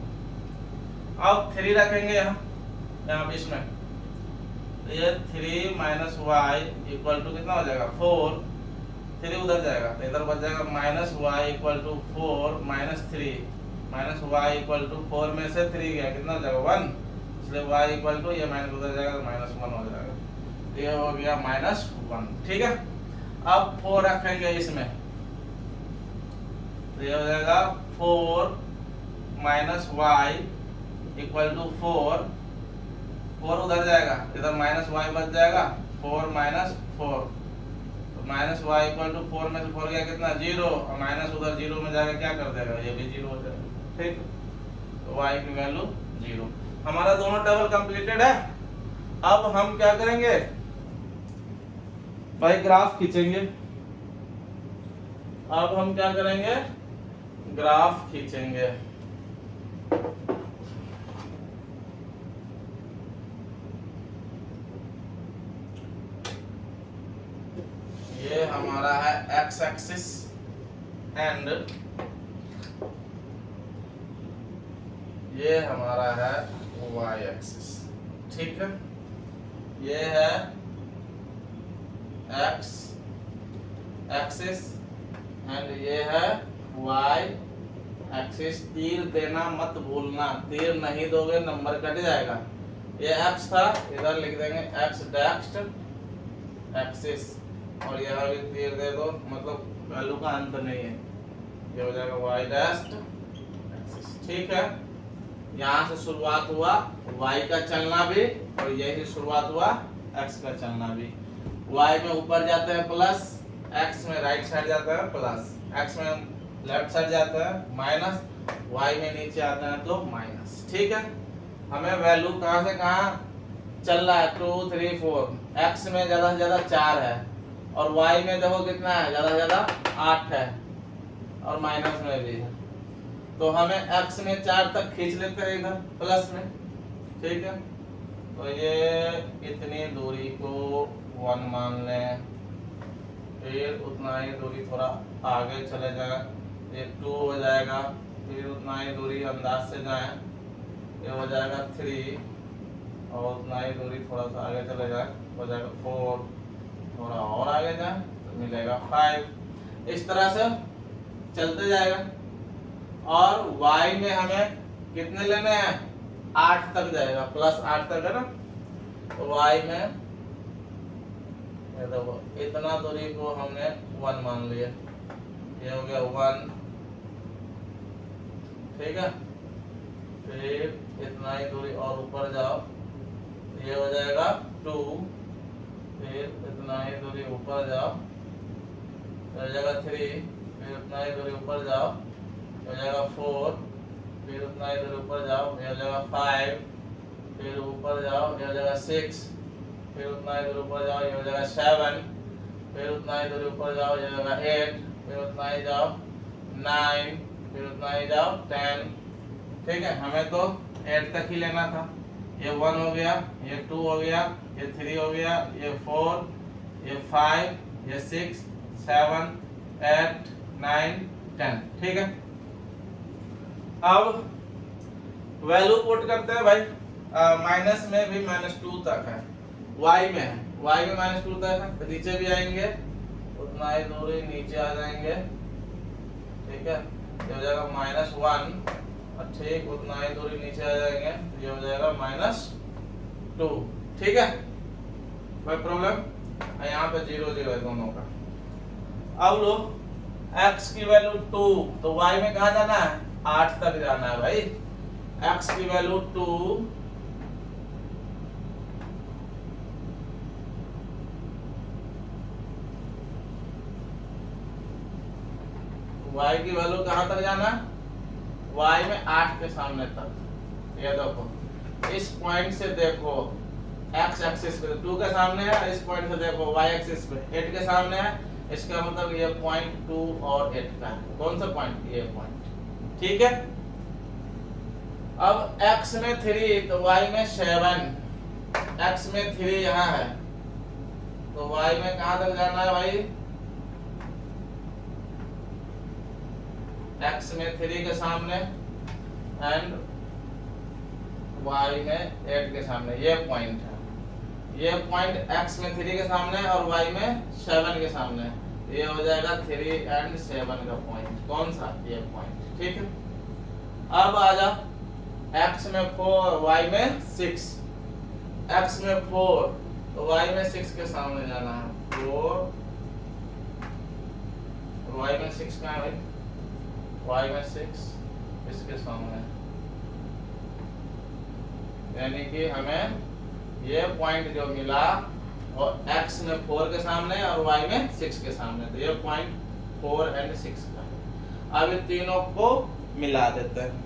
अब 3 रखेंगे यहाँ इसमें, तो ये 3 माइनस वाई इक्वल टू कितना हो जाएगा 4, 3 उधर जाएगा तो इधर बच जाएगा minus Y equal to 4 minus 3, minus Y equal to 4 में से 3 गया कितना हो जाएगा 1, इसलिए वाई इक्वल टू ये माइनस उधर जाएगा तो माइनस 1 हो जाएगा, ये हो गया माइनस 1। ठीक है, अब 4 रखेंगे इसमें, तो ये हो जाएगा 4 माइनस वाई इक्वल टू 4, 4 उधर जाएगा, इधर माइनस वाई बच जाएगा, 4 माइनस 4, तो माइनस वाई इक्वल टू 4 में से 4 गया कितना 0, और माइनस उधर 0 में जाकर क्या कर देगा, ये भी 0 हो जाएगा। ठीक, तो वाई की वैल्यू 0। हमारा दोनों टेबल कंप्लीटेड है। अब हम क्या करेंगे भाई, ग्राफ खींचेंगे। अब हम क्या करेंगे, ग्राफ खींचेंगे। ये हमारा है एक्स एक्सिस एंड ये हमारा है वाई एक्सिस। ठीक है, ये है एक्स एक्सिस एंड ये है वाई एक्सिस। तीर देना मत भूलना, तीर नहीं दोगे नंबर कट जाएगा। ये एक्स था, इधर लिख देंगे एक्स डैश्ड एक्सिस, और यहाँ भी तीर दे दो, मतलब वैल्यू का अंत नहीं है, ये हो जाएगा वाई डैश्ड एक्सिस। ठीक है, यहाँ से शुरुआत हुआ y का चलना भी, और यही शुरुआत हुआ x का चलना भी। y में ऊपर जाते हैं प्लस, x में राइट साइड जाता है प्लस, x में लेफ्ट साइड जाता है माइनस, y में नीचे आता है तो माइनस। ठीक है, हमें वैल्यू कहाँ से कहाँ चल रहा है, 2 3 4, x में ज्यादा से ज्यादा 4 है, और y में देखो कितना है, ज्यादा से ज्यादा 8 है, और माइनस में भी है, तो हमें x में 4 तक खींच लेते हैं इधर प्लस में। ठीक है, तो ये इतनी दूरी को 1 मान लें, फिर उतना ही दूरी थोड़ा आगे चले जाए, ये 2 हो जाएगा, फिर उतना ही दूरी अंदाज से जाए, ये हो जाएगा 3, और उतना ही दूरी थोड़ा सा आगे चले जाए, हो जाएगा 4, थोड़ा और आगे जाए तो मिलेगा 5। इस तरह से चलते जाएगा। और y में हमें कितने लेने हैं, 8 तक जाएगा, प्लस 8 तक है ना, तो y में ये देखो इतना दूरी को हमने 1 मान लिया, ये हो गया 1। ठीक है, फिर इतना ही दूरी और ऊपर जाओ, ये हो जाएगा 2, फिर इतना ही दूरी ऊपर जाओ, हो जाएगा 3, फिर उतना ही दूरी ऊपर जाओ, हो जाएगा 4, फिर उतना ही दूर ऊपर जाओ, ये हो जाएगा 5, फिर ऊपर जाओ, ये हो जाएगा 6, फिर उतना ही दूर ऊपर जाओ, ये हो जाएगा 7, फिर उतना ही दूर ऊपर जाओ, ये हो जाएगा 8, फिर उतना ही जाओ 9, फिर उतना ही जाओ 10। ठीक है, हमें तो 8 तक ही लेना था, ये 1 हो गया, ये 2 हो गया, ये 3 हो गया, ये 4, ये 5, ये 6, 7, 8, 9, 10। ठीक है, अब वैल्यू पुट करते हैं भाई। माइनस में भी -2 तक है, y में है, y में -2 तक है, तो नीचे भी आएंगे, उतना ही दूरी नीचे आ जाएंगे। ठीक है, ये हो जाएगा -1, और ठीक उतना ही दूरी नीचे आ जाएंगे, ये हो जाएगा -2। ठीक है, कोई प्रॉब्लम, यहाँ पे 0 0 है दोनों का। अब लो x की वैल्यू 2, तो y में कहा जाना है 8 तक जाना है भाई। x की वैल्यू 2, y की वैल्यू कहां तक जाना है, y में 8 के सामने तक। ये देखो इस पॉइंट से देखो x एक्सिस पे 2 के सामने है, इस पॉइंट से देखो y एक्सिस पे 8 के सामने है। इसका मतलब ये पॉइंट 2 और 8 का है। कौन सा पॉइंट, ये पॉइंट। ठीक है, अब x में 3 तो y में 7, x में 3 यहाँ है तो y में कहां तक जाना है भाई, x में 3 के सामने एंड y में 8 के सामने। ये पॉइंट है, ये पॉइंट x में 3 के सामने और y में 7 के सामने। ये हो जाएगा 3 एंड 7 का पॉइंट। कौन सा, ये पॉइंट। ठीक है, अब आ जा x में 4 y में 6, x में 4 तो y में 6 के सामने जाना है। 4 y में 6 कहाँ है भाई, y में 6 इसके सामने, यानी कि हमें ये पॉइंट जो मिला वो x में 4 के सामने और y में 6 के सामने। तो ये पॉइंट 4 एंड 6 का है। अब इन तीनों को मिला देते हैं,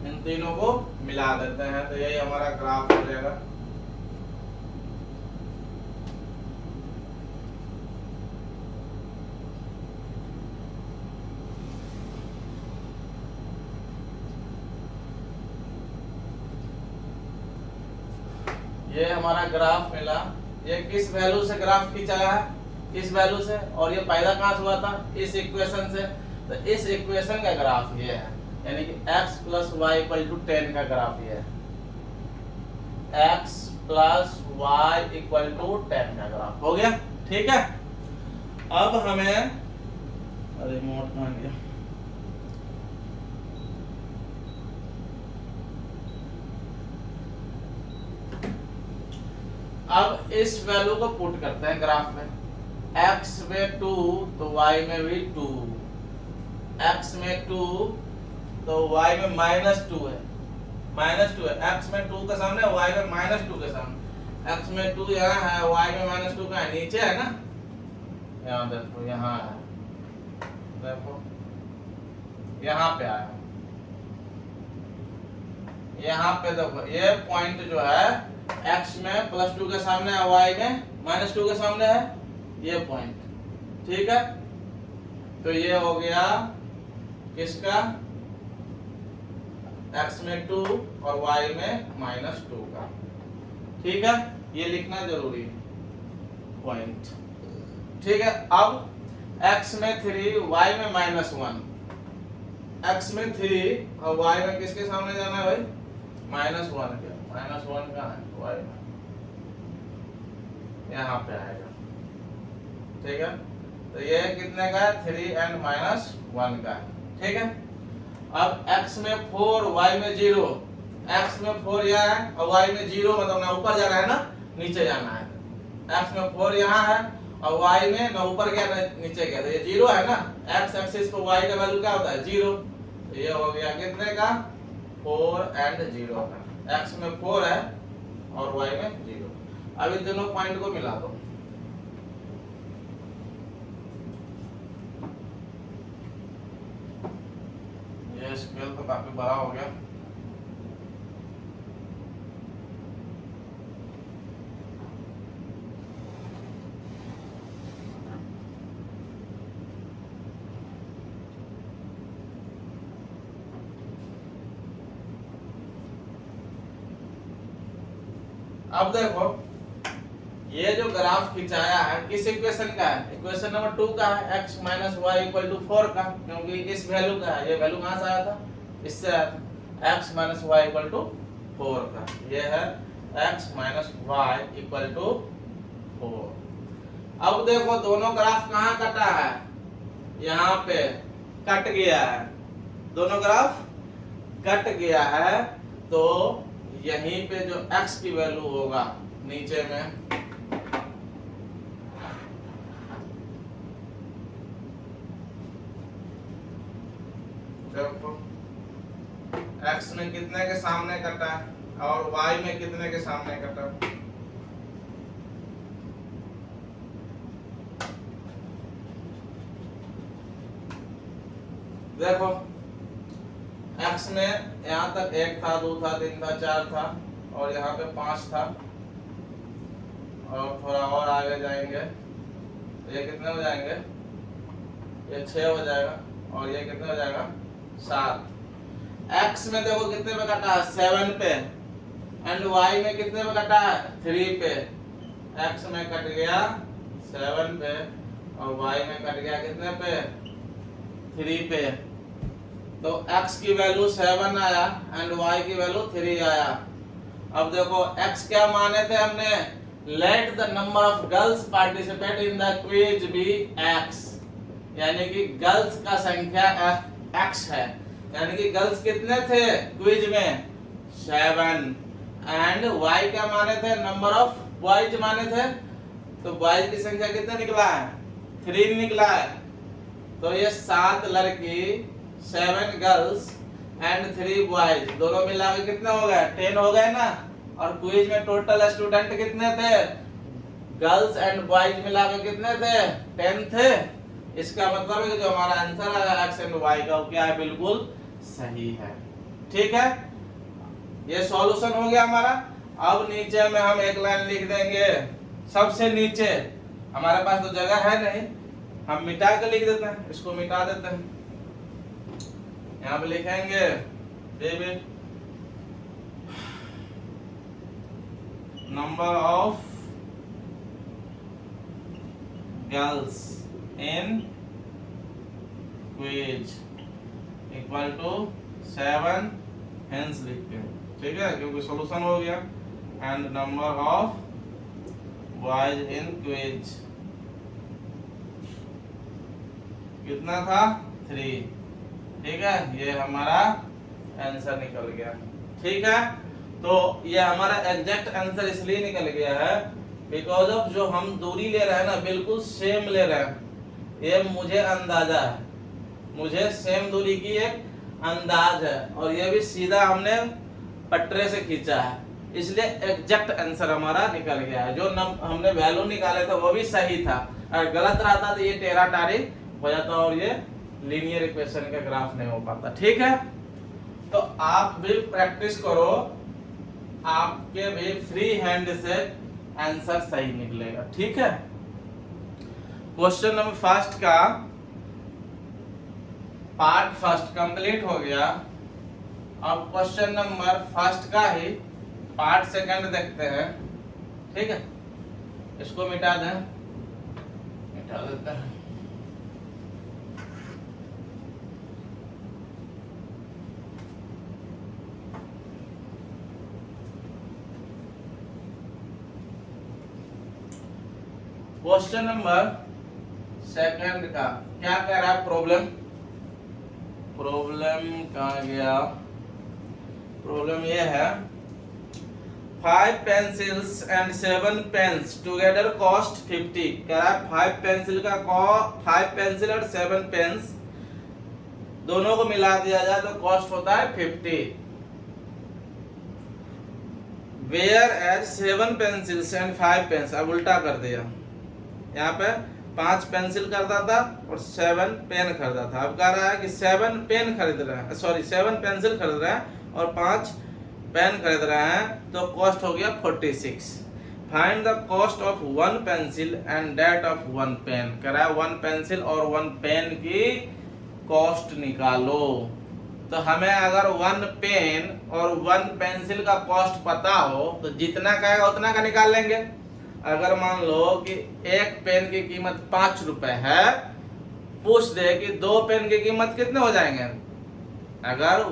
इन तीनों को मिला देते हैं तो यही हमारा ग्राफ हो जाएगा। ये हमारा ग्राफ मिला। ये किस वैल्यू से ग्राफ खींचाया है, इस वैल्यू से, और ये पैदा कहां से हुआ था, इस इक्वेशन से। तो इस इक्वेशन का ग्राफ ये है, यानी कि x + y = 10 का ग्राफ ये है। x + y = 10 का ग्राफ हो गया। ठीक है, अब हमें, अरे रिमोट कहां गया, अब इस वैल्यू को पुट करते हैं ग्राफ में। x में 2 तो y में भी 2, x में 2 तो y में -2 है, -2 है। x में 2 के सामने, y में -2 के सामने। x में 2 यहाँ है, y में -2 का है, नीचे है ना, यहाँ देखो, यहाँ है, देखो यहाँ पे आया, यहाँ पे देखो ये पॉइंट जो है x में +2 के सामने है, y में -2 के सामने है, ये पॉइंट। ठीक है, तो ये हो गया किसका, x में 2 और y में -2 का। ठीक है, ये लिखना जरूरी है पॉइंट। ठीक है, अब x में 3 y में -1, x में 3 और y में किसके सामने जाना है भाई, -1 के, -1 कहाँ है, y में, यहाँ पे आएगा। ठीक है, तो ये कितने का है, 3 एंड -1 का है। ठीक है, अब x में 4 y में 0, x में 4 यहाँ है और y में 0, मतलब ना ऊपर जाना है ना नीचे जाना है। x में 4 यहाँ है और y में ना ऊपर गया ना नीचे गया, तो ये 0 है ना, x एक्सिस पे y का वैल्यू क्या होता है, 0। तो ये हो गया कितने का, 4 एंड 0 का। x में 4 है और y में 0। अब इन दोनों पॉइंट को मिला दो, ये स्केल तो काफी बड़ा हो गया। अब देखो ये जो ग्राफ खिंचाया है किस इक्वेशन का है, इक्वेशन नंबर 2 का है, x - y = 4 का, क्योंकि इस वैल्यू का है। ये वैल्यू कहां से आया था, इससे आया था, x - y = 4 का। ये है x - y = 4। अब देखो दोनों ग्राफ कहां कटा है, यहाँ पे कट गया है, दोनों ग्राफ कट गया है। तो यहीं पे जो x की वैल्यू होगा नीचे में, देखो x में कितने के सामने कटा और y में कितने के सामने कटा। देखो x में यहाँ तक 1 था, 2 था, 3 था, 4 था और यहाँ पे 5 था और थोड़ा और आगे जाएंगे तो ये कितने हो जाएंगे, ये 6 हो जाएगा और ये कितने हो जाएगा 7। x में देखो कितने पे कटा है 7 पे एंड y में कितने पे कटा है 3 पे। x में कट गया 7 पे और y में कट गया कितने पे 3 पे। तो x की वैल्यू 7 आया एंड y की वैल्यू 3 आया। अब देखो x क्या माने थे हमने, let the number of girls participate in the quiz be x, यानी कि गर्ल्स का संख्या x है, यानी कि गर्ल्स कितने थे क्विज में 7 एंड y क्या माने थे, नंबर ऑफ बॉयज माने थे, तो बॉयज की संख्या कितना निकला है 3 निकला है। तो ये 7 लड़की 7 गर्ल्स एंड 3 बॉयज दोनों मिला के कितने हो गए 10 हो गए ना। और क्विज में टोटल स्टूडेंट कितने थे, गर्ल्स एंड बॉयज मिला के कितने थे 10 थे। इसका मतलब है कि जो हमारा आंसर आया x एंड y का वो क्या है, बिल्कुल सही है। ठीक है, ये सॉल्यूशन हो गया हमारा। अब नीचे में हम एक लाइन लिख देंगे, सबसे नीचे हमारे पास तो जगह है नहीं, हम मिटा के लिख देते हैं, इसको मिटा देते हैं। यहाँ पे लिखेंगे baby number of girls in quiz equal to 7 hence लिखते हैं। ठीक है, क्योंकि सॉल्यूशन हो गया। And number of boys in quiz कितना था 3। ठीक है, ये हमारा आंसर निकल गया। ठीक है, तो ये हमारा एग्जैक्ट आंसर इसलिए निकल गया है बिकॉज ऑफ जो हम दूरी ले रहे हैं ना बिल्कुल सेम ले रहे हैं। ये मुझे अंदाजा है, मुझे सेम दूरी की एक अंदाज है और ये भी सीधा हमने पटरे से खींचा है, इसलिए एग्जैक्ट आंसर हमारा निकल गया है। जो हमने वैल्यू निकाले थे वो भी सही था, अगर गलत रहता तो ये टेढ़ा टारी हो जाता और ये लीनियर इक्वेशन का ग्राफ नहीं हो पाता। ठीक है, तो आप भी प्रैक्टिस करो, आपके भी फ्री हैंड से आंसर सही निकलेगा। ठीक है, क्वेश्चन नंबर फर्स्ट का पार्ट फर्स्ट कंप्लीट हो गया। अब क्वेश्चन नंबर फर्स्ट का ही पार्ट सेकंड देखते हैं। ठीक है, इसको मिटा दें, मिटा देते हैं। क्वेश्चन नंबर सेकंड का क्या कह रहा है, प्रॉब्लम कहाँ गया, प्रॉब्लम ये है 5 pencils and 7 pens together cost 50। कह रहा है 5 पेंसिल का 5 पेंसिल और 7 पेन्स दोनों को मिला दिया जाए तो कॉस्ट होता है 50। Whereas 7 pencils and 5 pens, अब उल्टा कर दिया, यहाँ पे 5 पेंसिल खरीदा था और 7 पेन खरीदा था। अब कह रहा है कि 7 पेन खरीद रहे हैं, सॉरी 7 पेंसिल खरीद रहे हैं और 5 पेन खरीद रहे हैं, तो कॉस्ट हो गया 46। Find the cost of 1 pencil and that of 1 pen. कह रहा है 1 पेंसिल और 1 पेन की कॉस्ट निकालो। तो हमें अगर 1 पेन और 1 पेंसिल का कॉस्ट पता हो तो जितना कहेगा उतना का निकाल लेंगे। अगर मान लो कि एक पेन की कीमत 5 रुपए है, पूछ दे कि 2 पेन की कीमत कितने हो जाएंगे, अगर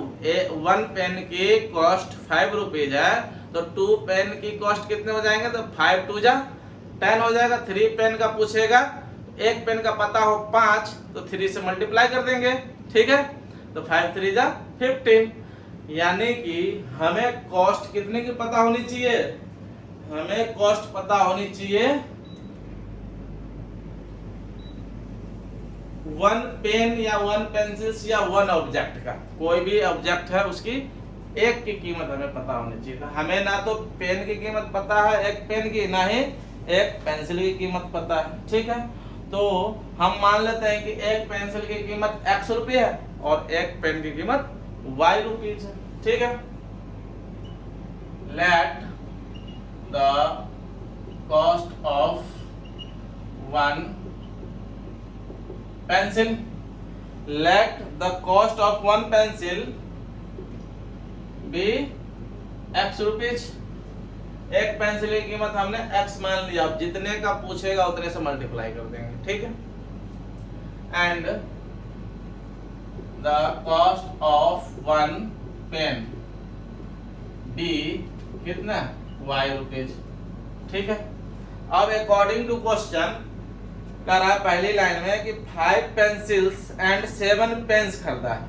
1 पेन की कॉस्ट 5 रुपीज है तो 2 पेन की कॉस्ट कितने हो जाएंगे, तो 5 2 जा 10 हो जाएगा। 3 पेन का पूछेगा, एक पेन का पता हो 5 तो 3 से मल्टीप्लाई कर देंगे। ठीक है, तो 5 3 जा 15, यानी कि हमें कॉस्ट कितने की पता होनी चाहिए, हमें कॉस्ट पता होनी चाहिए वन पेन या वन पेंसिल्स या वन ऑब्जेक्ट का, कोई भी ऑब्जेक्ट है उसकी एक की कीमत हमें पता होनी चाहिए। हमें ना तो पेन की कीमत पता है एक पेन की, ना ही एक पेंसिल की कीमत पता है, ठीक है। तो हम मान लेते हैं कि एक पेंसिल की कीमत x रुपये है और एक पेन की कीमत y रुपीज है, ठीक है। Let the cost of one pencil, let the cost of one pencil be x rupees. एक पेंसिल की कीमत हमने x मान लिया, अब जितने का पूछेगा उतने से मल्टीप्लाई कर देंगे, ठीक है। And the cost of one pen be कितना y रुपीज, ठीक है। अब अकॉर्डिंग टू क्वेश्चन कह रहा है पहली लाइन में कि 5 पेंसिल्स एंड 7 पेन्स खरीदा है।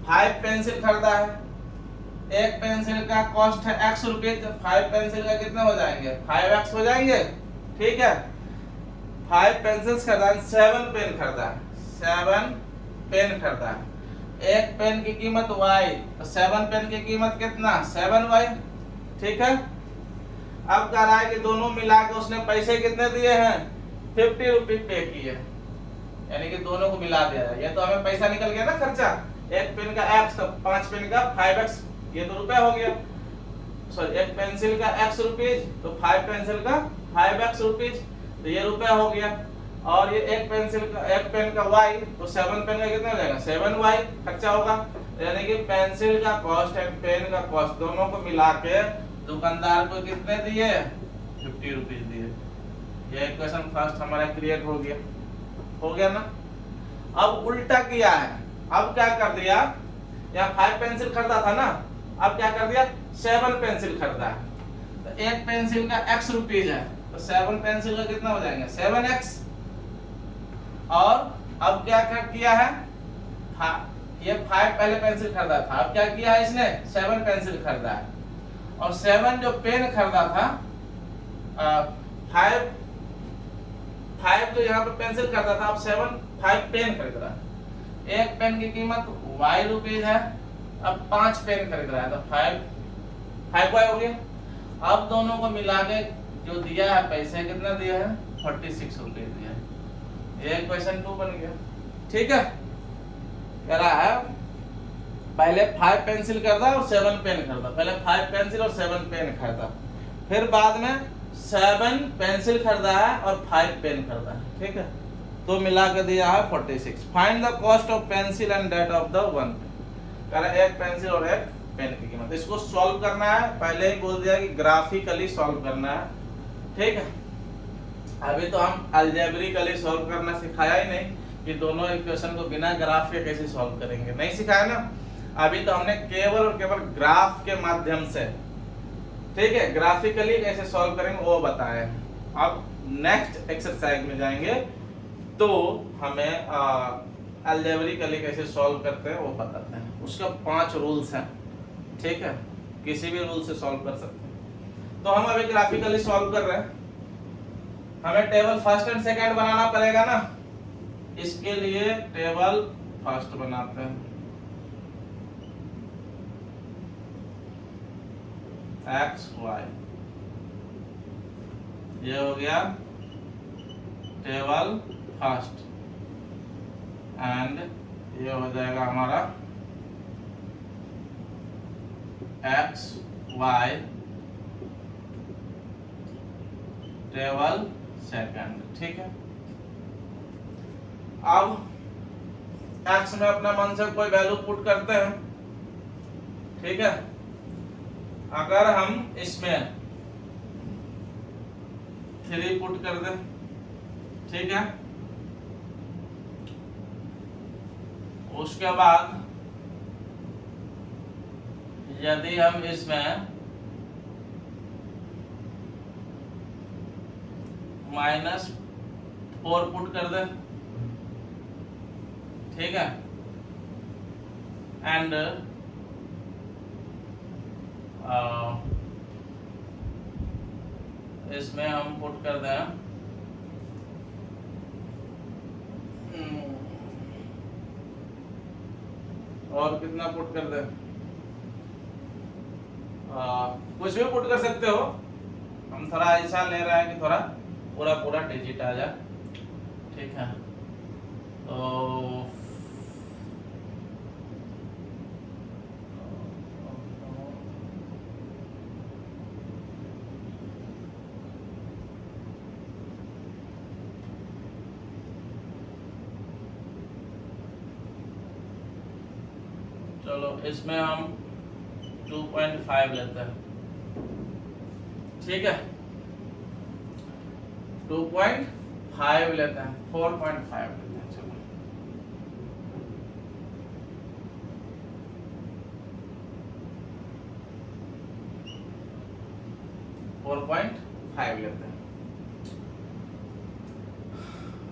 5 पेंसिल खरीदा है, एक पेंसिल का कॉस्ट है x रुपये, तो 5 पेंसिल का कितना हो जाएंगे 5x हो जाएंगे, ठीक है। 5 पेंसिल्स खरीदा है, 7 पेन खरीदा है, 7 पेन खरीदा है। एक पेन की कीमत y, तो 7 पेन की कीमत कितना 7y, ठीक है। अब कह रहा है कि दोनों मिला के उसने पैसे कितने दिए हैं 50 रुपीज पे किए, यानी कि दोनों को मिला दिया है। ये तो हमें पैसा निकल गया ना खर्चा, एक पेन का x, तो 5 पेन का 5x, ये तो रुपए हो गया। सॉरी, एक पेंसिल का x रुपीज, तो 5 पेंसिल का 5x रुपीज, तो ये रुपए हो गया। और ये एक पेंसिल का, एक पेन का y, तो 7 पेन का कितना हो जाएगा 7y खर्चा होगा। यानी कि पेंसिल का कॉस्ट एंड पेन का कॉस्ट दोनों को मिला के दुकानदार को कितने दिए 50 रुपीज दिए। ये इक्वेशन फर्स्ट हमारा क्रिएट हो गया ना। अब उल्टा किया है, अब क्या कर दिया, या 5 पेंसिल खरीदा था ना, अब क्या कर दिया 7 पेंसिल खरीदा है। तो एक पेंसिल का x रुपीज है, तो 7 पेंसिल का कितना हो जाएंगे 7x। और अब क्या किया है, ये 5 पहले पेंसिल खरीदा था, अब क्या किया है इसने 7 पेंसिल खरीदा है। और 7 जो पेन खरीदा था, 5 तो यहाँ पे पेंसिल खरीदा था, अब 5 पेन खरीद रहा है। एक पेन की कीमत y रुपीज है, अब 5 पेन खरीद रहा है, तो 5y हो गया। अब दोनों को मिला के जो दिया है पैसे कितना दिया है 46 रुपीज दिया है। ये क्वेश्चन 2 बन गया, ठीक है। कह रहा है पहले 5 पेंसिल खरीदा और 7 पेन खरीदा, पहले 5 पेंसिल और 7 पेन खरीदा, फिर बाद में 7 पेंसिल खरीदा है और 5 पेन खरीदा है, ठीक है। तो मिला के दिया है 46। Find the cost of pencil and that of the one pen. कह रहा है एक पेंसिल और एक पेन की कीमत, इसको सॉल्व करना है। पहले ही बोल दिया कि ग्राफिकली सॉल्व करना है, ठीक है। अभी तो हम अलजेब्रिकली सॉल्व करना सिखाया ही नहीं कि दोनों इक्वेशन को बिना ग्राफ के कैसे सॉल्व करेंगे, नहीं सिखाया ना। अभी तो हमने केवल और केवल ग्राफ के माध्यम से, ठीक है, ग्राफिकली कैसे सॉल्व करेंगे वो बताया। अब नेक्स्ट एक्सरसाइज में जाएंगे तो हमें अलजेब्रिकली कैसे सॉल्व करते हैं वो बताते हैं। उसका 5 रूल्स हैं, ठीक है, किसी भी रूल से सॉल्व कर सकते हैं। तो हम अभी ग्राफिकली सॉल्व कर रहे हैं, हमें टेबल फर्स्ट एंड सेकंड बनाना पड़ेगा ना। इसके लिए टेबल फर्स्ट बनाते हैं, x y, ये हो गया टेबल फर्स्ट, एंड ये हो जाएगा हमारा x y टेबल सेकंड, ठीक है। अब x में अपना मन से कोई वैल्यू पुट करते हैं, ठीक है। अगर हम इसमें 3 पुट कर दें, ठीक है, उसके बाद यदि हम इसमें -4 पुट कर दें, ठीक है, एंड इसमें हम पुट कर दें और कितना पुट कर दे, कुछ भी पुट कर सकते हो, हम थोड़ा ऐसा ले रहे हैं कि थोड़ा पूरा पूरा डिजिट आ जाए, ठीक है। तो चलो इसमें हम 2.5 लेते हैं, ठीक है। 2.5 लेते हैं, 4.5 लेते हैं, चलो 4.5 लेते हैं।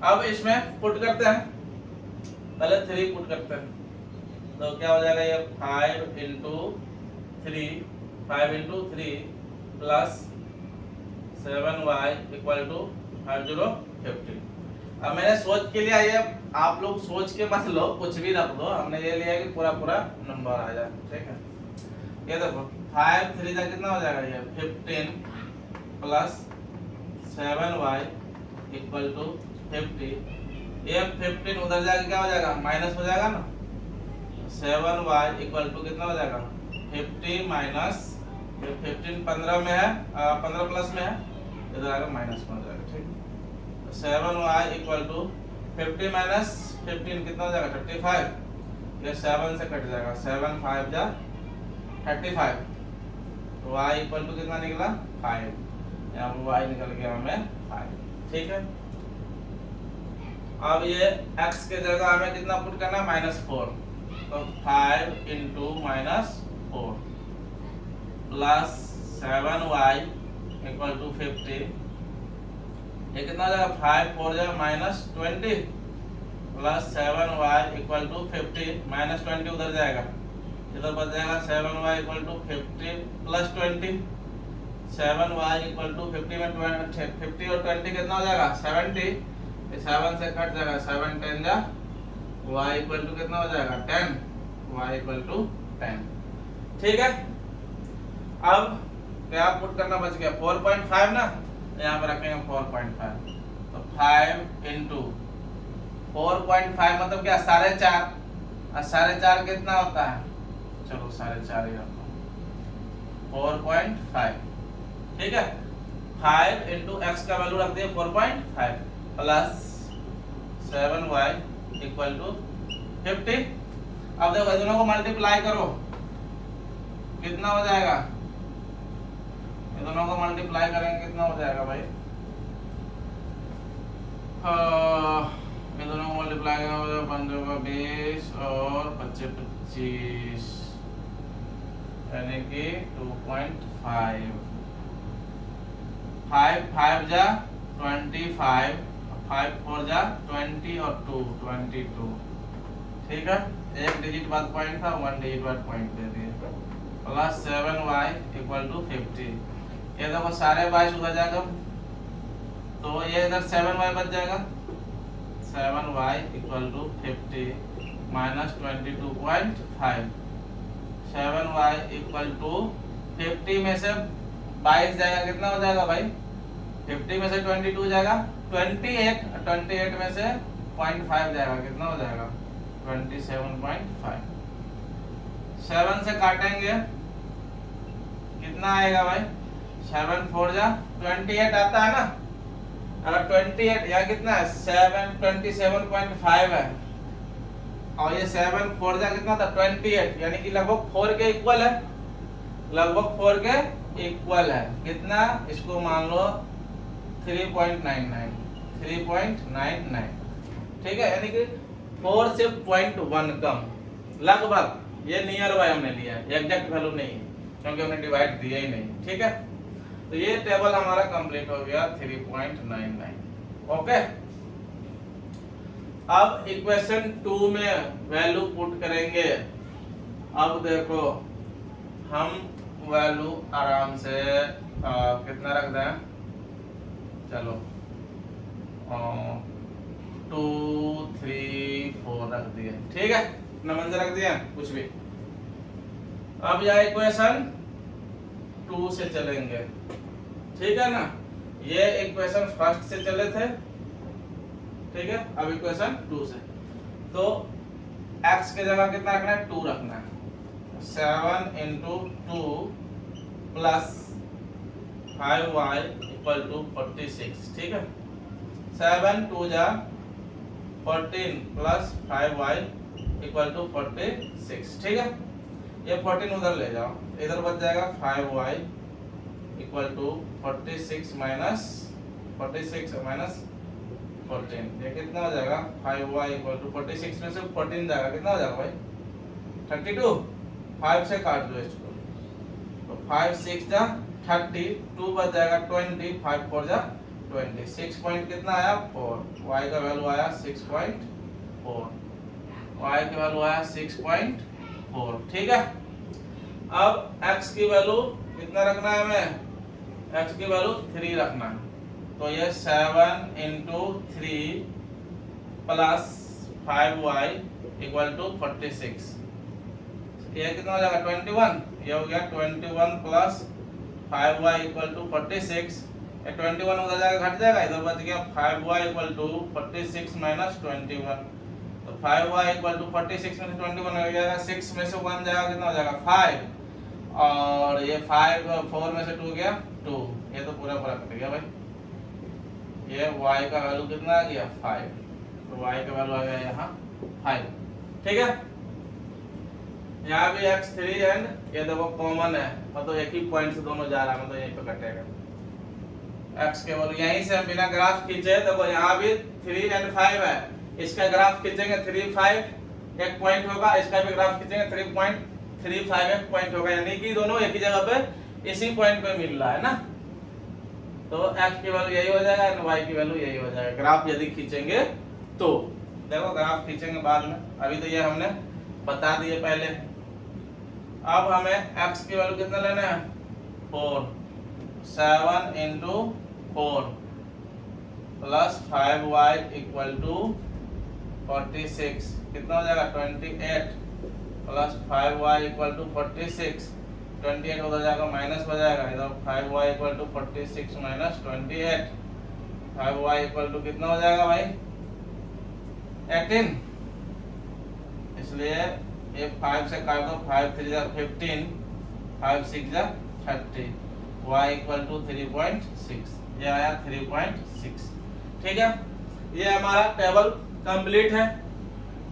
अब इसमें पुट करते हैं, पहले 3 पुट करते हैं, तो क्या हो जाएगा ये 5 into 3 plus 7y equal to 5050। अब मैंने सोच के लिया, ये आप लोग सोच के मत लो, कुछ भी रख दो, हमने ये लिया कि पूरा पूरा नंबर आ जाए, ठीक है। ये देखो 5 3 का कितना हो जाएगा, ये 15 प्लस 7y इक्वल टू 50। ये 15 उधर जाके क्या हो जाएगा, माइनस हो जाएगा ना, 7y इक्वल टू कितना हो जाएगा 50 माइनस 15 15 में है, 15 प्लस में है, इधर आएगा माइनस में हो जाएगा, ठीक। 7y इक्वल टू 50 माइनस 15 कितना हो जाएगा 35, ये 7 से कट जाएगा, 7 5 जा 35, तो y इक्वल टू कितना निकला 5, यहाँ पर y निकल गया हमें 5, ठीक है। अब ये x के जगह हमें कितना पुट करना है -4, तो 5 into -4 plus 7y equal to 50, ये कितना हो जाएगा 5 4 जाएगा -20 प्लस 7y इक्वल टू 50 -20 उधर जाएगा, इधर बच जाएगा 7y equal to 50 plus 20, 7y equal to 50 में 50 और 20 कितना हो जाएगा 70, 7 से कट जाएगा, 7 10 जा y इक्वल टू कितना हो जाएगा 10, y इक्वल टू 10, ठीक है। अब क्या पुट करना बच गया 4.5 ना, यहाँ पर रखेंगे 4.5, तो 5 इंटू 4.5 मतलब क्या 4.5, और 4.5 कितना होता है, चलो 4.5 ही रखो, 4.5, ठीक है। 5 इंटू x का वैल्यू रख दिए 4.5 प्लस 7y इक्वल टू 50। अब देखो दोनों को मल्टीप्लाई करो, कितना हो जाएगा, ये दोनों को मल्टीप्लाई करेंगे कितना हो जाएगा भाई, ये दोनों को मल्टीप्लाई करेंगे बन जाएगा 20 और 25 यानी कि 2.5, 5 जा 25, 5 4 जा 20 और 2 22, ठीक है। एक डिजिट बाद पॉइंट था, 1 डिजिट बाद पॉइंट दे दिए, प्लस 7y इक्वल टू 50, ये देखो सारे y उधर जाएगा, तो ये इधर 7y बच जाएगा, 7y equal to 50 minus 22.5, 7y equal to 50 में से 22 जाएगा, कितना हो जाएगा भाई 50 में से 22 जाएगा 28 में से 0.5 जाएगा, कितना हो जाएगा 27.5, 7 से काटेंगे कितना आएगा भाई, 7 4 जा 28 आता है ना, अगर 28 यहाँ कितना है 27.5 है, और ये 7 4 जा कितना था 28, यानी कि लगभग 4 के इक्वल है, लगभग 4 के इक्वल है, कितना इसको मान लो 3.99, ठीक है, यानी कि 4 से 0.1 कम, लगभग, ये नियर बाय हमने लिया है, एग्जैक्ट वैल्यू नहीं है क्योंकि हमने डिवाइड दिया ही नहीं, ठीक है। तो ये टेबल हमारा कंप्लीट हो गया 3.99, ओके। अब इक्वेशन 2 में वैल्यू पुट करेंगे, अब देखो हम वैल्यू आराम से कितना रख दें, चलो 2 3 4 रख दिए, ठीक है। ना मंजर रख दिया कुछ भी। अब यहाँ इक्वेशन 2 से चलेंगे, ठीक है ना। ये इक्वेशन फर्स्ट से चले थे, ठीक है। अब इक्वेशन 2 से, तो x के जगह कितना रखना है, 2 रखना है। 7 into 2 plus 5y equal to 46, ठीक है। 7 2 जा 14 प्लस 5y इक्वल टू 46, ठीक है। ये 14 उधर ले जाओ, इधर बच जाएगा 5y इक्वल टू 46 माइनस 14, ये कितना हो जाएगा, 5y इक्वल टू 46 में से 14 जाएगा, कितना हो जाएगा भाई 32। 5 से काट दो इसको, तो 5 6 जा 30, 2 बच जाएगा 20, 5 4 जा 20, 6 पॉइंट कितना आया 4, y का वैल्यू आया 6.4, y का वैल्यू आया 6.4, ठीक है। अब x की वैल्यू कितना रखना है हमें, x की वैल्यू 3 रखना है, तो ये 7 into 3 plus 5y equal to 46, ये कितना हो जाएगा 21, ये हो गया 21 प्लस 5y इक्वल टू 46, ये 21 उधर जाएगा घट जाएगा, इधर बच गया 5y इक्वल टू 46 माइनस 21, तो 5y इक्वल टू 46 में से 21 हो जाएगा, 6 में से 1 जाएगा, कितना हो जाएगा 5, और ये 5 4 में से 2 गया 2, ये तो पूरा पूरा कट गया भाई। ये y का वैल्यू कितना आ गया 5, तो y का वैल्यू आ गया यहाँ 5, ठीक है। यहाँ भी x3 एंड ये देखो कॉमन है, मतलब एक ही पॉइंट से दोनों जा रहा है, मतलब यहीं पे कटेगा। x के वैल्यू यहीं से हम बिना ग्राफ खींचे, देखो यहाँ भी 3 एंड 5 है, इसका ग्राफ खींचेंगे 3 5 एक पॉइंट होगा, इसका भी ग्राफ खींचेंगे 3.35 एक पॉइंट होगा, यानी कि दोनों एक ही जगह पे इसी पॉइंट पे मिल रहा है ना। तो x की वैल्यू यही हो जाएगा और y की वैल्यू यही हो जाएगा, ग्राफ यदि खींचेंगे तो। देखो ग्राफ खींचेंगे बाद में, अभी तो ये हमने बता दिए पहले। अब हमें x की वैल्यू कितना लेना है 4, 7 into 4 plus 5y equal to 46, कितना हो जाएगा 28 प्लस 5y इक्वल टू 46, 28 उधर जाएगा माइनस हो जाएगा, इधर 5y equal to 46 minus 28, 5y equal to कितना हो जाएगा भाई 18, इसलिए ये 5 से काट दो, 5 3 जा 15, 5 6 जा 30, y इक्वल टू 3.6, ये आया 3.6, ठीक है। ये हमारा टेबल कंप्लीट है।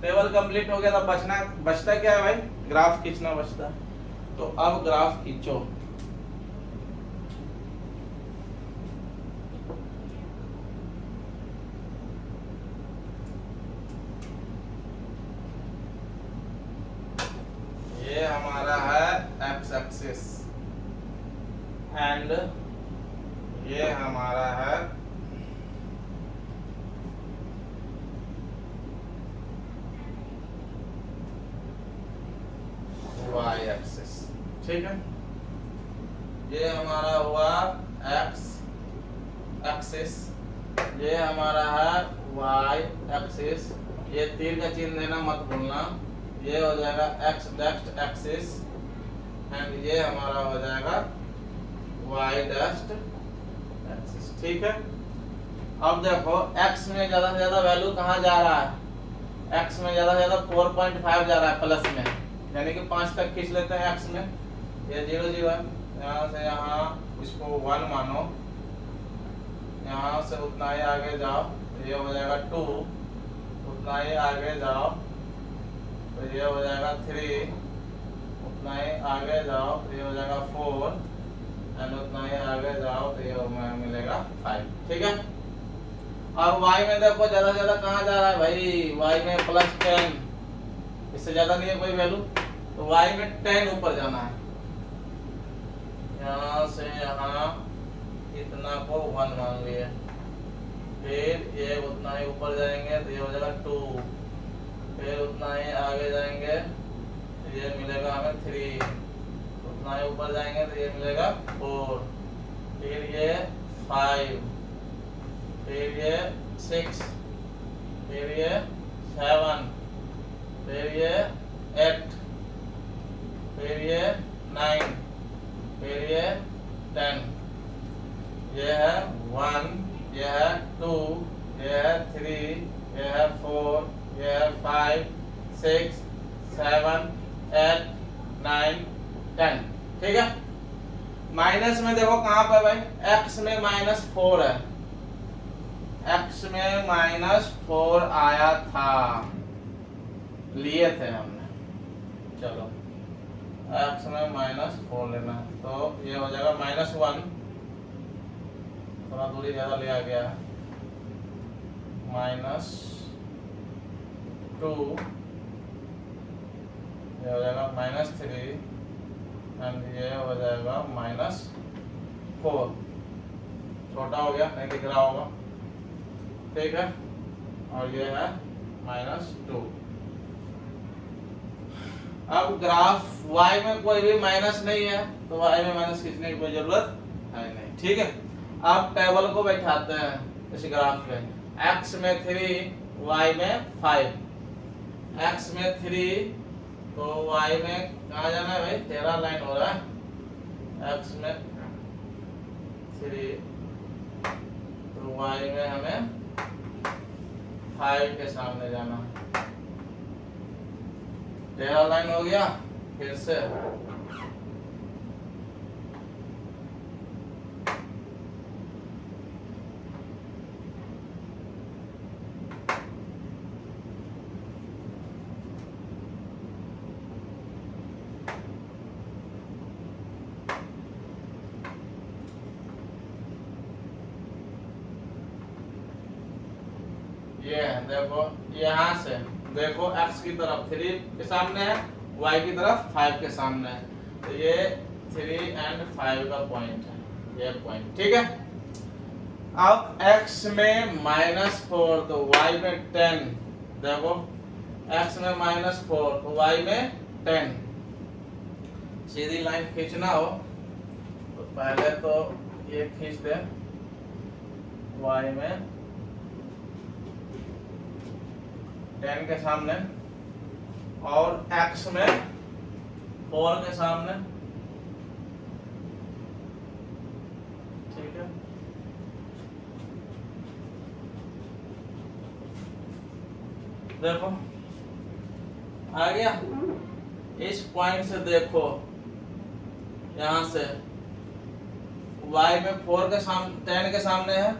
टेबल कंप्लीट हो गया, तो बचता क्या है भाई, ग्राफ खींचना बचता है। तो अब ग्राफ खींचो, ये हमारा है x एक्सिस एंड ये हमारा है y एक्सिस, ठीक है। ये हमारा हुआ x एक्सिस, ये हमारा है y एक्सिस, ये तीर का चिन्ह देना मत भूलना, ये हो जाएगा x डैश्ड एक्सिस एंड ये हमारा हो जाएगा y डैश्ड एक्सिस, ठीक है। अब देखो x में ज्यादा से ज्यादा वैल्यू कहाँ जा रहा है, x में ज्यादा से ज्यादा 4.5 जा रहा है प्लस में, यानी कि 5 तक खींच लेते हैं x में, ये 0 0 है, यहाँ से यहाँ इसको 1 मानो, यहाँ से उतना ही आगे जाओ तो ये हो जाएगा 2, उतना ही आगे जाओ तो ये हो जाएगा 3, उतना ही आगे जाओ तो ये हो जाएगा 4 एंड उतना ही आगे जाओ तो ये मिलेगा 5, ठीक है। और y में देखो ज्यादा ज्यादा कहाँ जा रहा है भाई, y में +10, इससे ज्यादा नहीं है कोई वैल्यू, तो y में 10 ऊपर जाना है, यहाँ से यहाँ इतना को 1 मान लिए, फिर ये उतना ही ऊपर जाएंगे तो ये हो जाएगा 2, फिर उतना ही आगे जाएंगे तो ये मिलेगा हमें 3, उतना ही ऊपर जाएंगे तो ये मिलेगा 4, फिर ये 5, फिर ये 6, फिर ये 7, फिर ये 8, फिर ये 9, फिर ये 10, ये है 1, ये है 2, ये है 3, ये है 4, ये है 5, 6, 7, 8, 9, 10। ठीक है। माइनस में देखो कहां पे भाई, x में -4 है, x में -4 आया था, लिए थे हमने। चलो x में -4 लेना है, तो ये हो जाएगा -1, थोड़ा दूरी ज्यादा लिया गया है, -2, ये हो जाएगा -3, एंड ये हो जाएगा -4। छोटा हो गया, नहीं दिख रहा होगा, ठीक है। और ये है -2। अब ग्राफ y में कोई भी माइनस नहीं है, तो y में माइनस खींचने की कोई जरूरत है नहीं, ठीक है। अब टेबल को बैठाते हैं इस ग्राफ पे, x में 3, y में 5, x में 3, तो y में कहाँ जाना है भाई, 13 लाइन हो रहा है, x में 3, तो y में हमें 5 के सामने जाना है, 13 लाइन हो गया। फिर से ये देखो, यहाँ से देखो x की तरफ 3 के सामने है, y की तरफ 5 के सामने है, तो ये 3 एंड 5 का पॉइंट है, ये पॉइंट, ठीक है। अब x में -4, तो y में 10, देखो x में -4, तो y में 10। सीधी लाइन खींचना हो तो पहले तो ये खींच दे, y में 10 के सामने और x में 4 के सामने, ठीक है। देखो आ गया, इस पॉइंट से देखो, यहां से y में 4 के सामने 10 के सामने है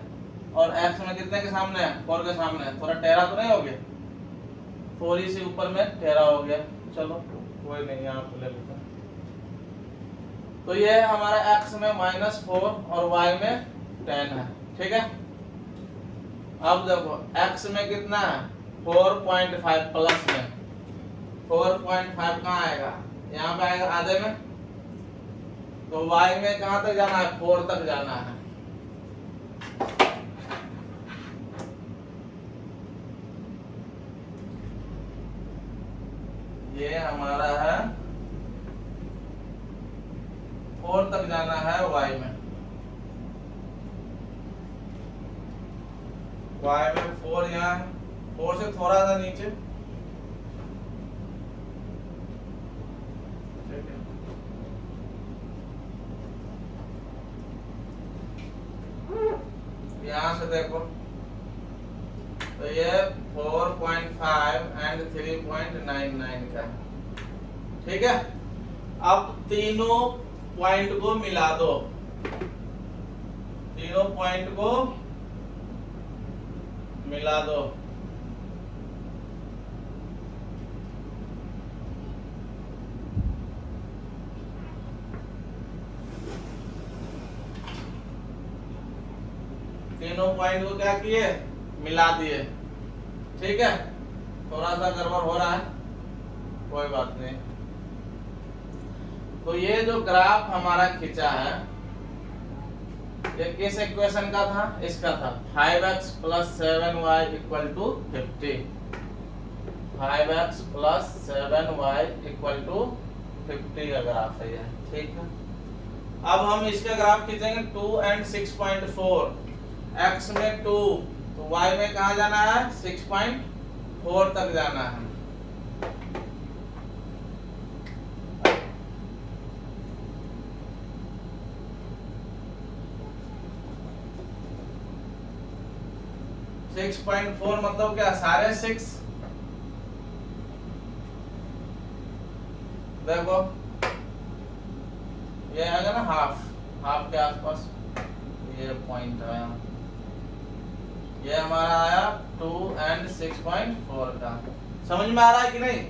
और x में कितने के सामने है, 4 के सामने है, थोड़ा टेढ़ा तो नहीं हो गया, थोड़ी सी ऊपर में टेढ़ा हो गया, चलो कोई नहीं, यहाँ पे ले लेते हैं। तो ये हमारा x में -4 और y में 10 है, ठीक है। अब देखो x में कितना है, 4.5 प्लस में 4.5 कहाँ आएगा, यहाँ पे आएगा आधे में, तो y में कहाँ तक जाना है, 4 तक जाना है। ये हमारा है 4 तक जाना है y में, y में 4, यहाँ 4 से थोड़ा सा नीचे, ठीक है। यहाँ से देखो, तो ये 4.5 एंड 3.99 का, ठीक है। अब तीनों पॉइंट को मिला दो, तीनों पॉइंट को मिला दो, तीनों पॉइंट को क्या किए, मिला दिए, ठीक है। थोड़ा सा गड़बड़ हो रहा है, कोई बात नहीं। तो ये जो ग्राफ हमारा खींचा है, ये किस इक्वेशन का था, इसका था 5x + 7y = 50, 5x + 7y = 50 का ग्राफ है ये, ठीक है। अब हम इसका ग्राफ खींचेंगे 2 एंड 6.4, x में 2, तो y में कहा जाना है, 6.4 तक जाना है, 6.4 मतलब क्या, सारे 6। देखो ये आएगा ना हाफ के आसपास, ये पॉइंट आया, ये हमारा आया 2 and 6.4 का। समझ में आ रहा है कि नहीं?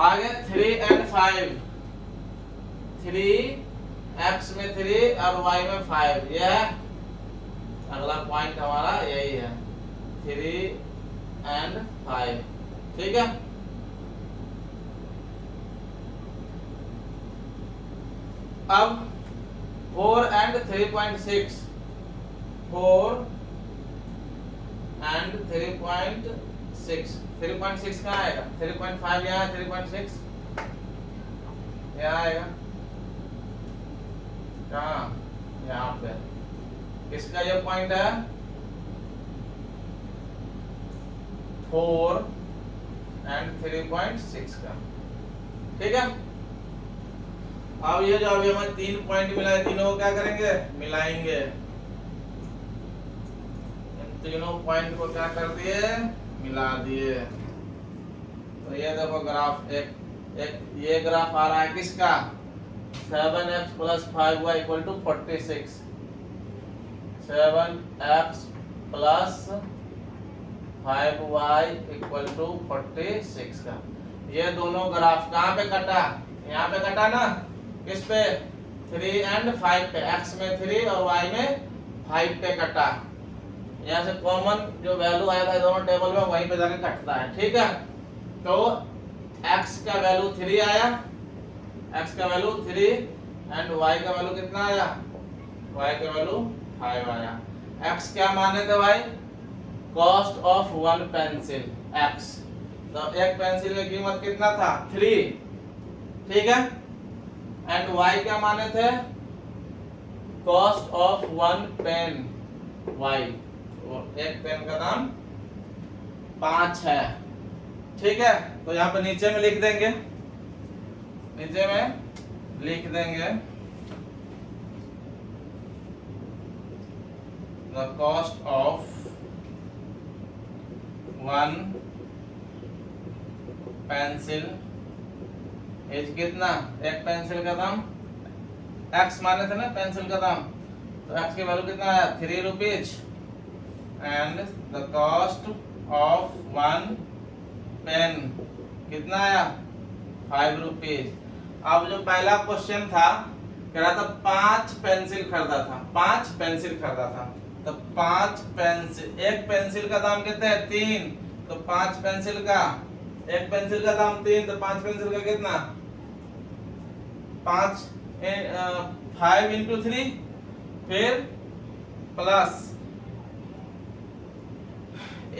आगे 3 and 5, 3 x में 3 और y में 5, ये है अगला पॉइंट हमारा, यही है 3 and 5। ठीक है, अब 4 and 3.6, 4 and 3.6, 3.6 कहाँ आएगा, 3.5 यहाँ है, 3.6 यहाँ आएगा, कहाँ, यहाँ पे। किसका ये पॉइंट है, 4 and 3.6 का। ठीक है, अब ये जो अभी हमें 3 पॉइंट मिला है, तीनों को क्या करेंगे, मिलाएंगे। इन तीनों पॉइंट को क्या कर दिए, मिला दिए। तो ये देखो ग्राफ, एक ये ग्राफ आ रहा है किसका, 7x + 5y = 46, 7x + 5y = 46 का। ये दोनों ग्राफ कहाँ पे कटा, यहाँ पे कटा ना, किस पे, 3 and 5 पे, x में 3 और y में 5 पे कटा। यहाँ से कॉमन जो वैल्यू आया था दोनों टेबल में, वहीं पे जाके कटता है। ठीक है, तो x का वैल्यू 3 आया, x का वैल्यू 3 एंड y का वैल्यू कितना आया, y का वैल्यू 5 आया। x क्या माने थे भाई, कॉस्ट ऑफ 1 पेंसिल x, तो एक पेंसिल की कीमत कितना था, 3। ठीक है, एंड y क्या माने थे, कॉस्ट ऑफ 1 पेन y, एक पेन का दाम 5 है। ठीक है, तो यहाँ पे नीचे में लिख देंगे, नीचे में लिख देंगे the cost of 1 pencil is कितना, एक पेंसिल का दाम, x माने थे ना पेंसिल का दाम, तो x की वैल्यू कितना आया, 3 rupees, and the cost of 1 pen कितना आया, 5 रुपीज। अब जो पहला क्वेश्चन था, कह रहा था 5 पेंसिल खरीदा था, 5 पेंसिल खरीदा था, तो 5 पेंसिल, एक पेंसिल का दाम कितना है, 3, तो 5 पेंसिल का, एक पेंसिल का दाम 3, तो 5 पेंसिल का कितना, 5 × 3, फिर प्लस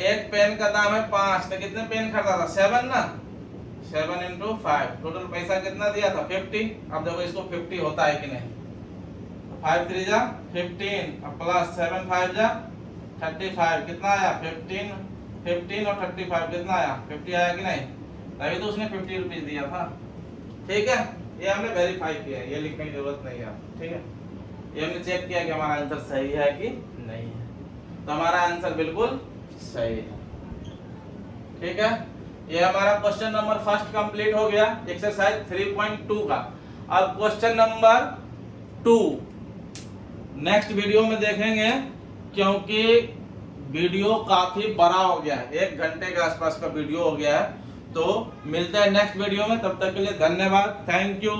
एक पेन का दाम है 5, तो कितने पेन खरीदा था, 7 ना, 7 × 5, टोटल पैसा कितना दिया था, 50। अब देखो इसको 50 होता है कि नहीं, 5 3 जा 15, अब प्लस 7 5 जा 35, कितना आया, 15 और 35 कितना आया, 50 आया कि नहीं, तभी तो उसने 50 रुपीज दिया था। ठीक है, ये हमने वेरीफाई किया है, ये लिखने की जरूरत नहीं है। ठीक है, ये हमने चेक किया कि हमारा आंसर सही है कि नहीं है, तो हमारा आंसर बिल्कुल सही है। ठीक है, ये हमारा क्वेश्चन नंबर फर्स्ट कंप्लीट हो गया, एक्सरसाइज 3.2 का। अब क्वेश्चन नंबर 2 नेक्स्ट वीडियो में देखेंगे, क्योंकि वीडियो काफी बड़ा हो गया है, 1 घंटे के आसपास का वीडियो हो गया है। तो मिलते हैं नेक्स्ट वीडियो में, तब तक के लिए धन्यवाद, थैंक यू।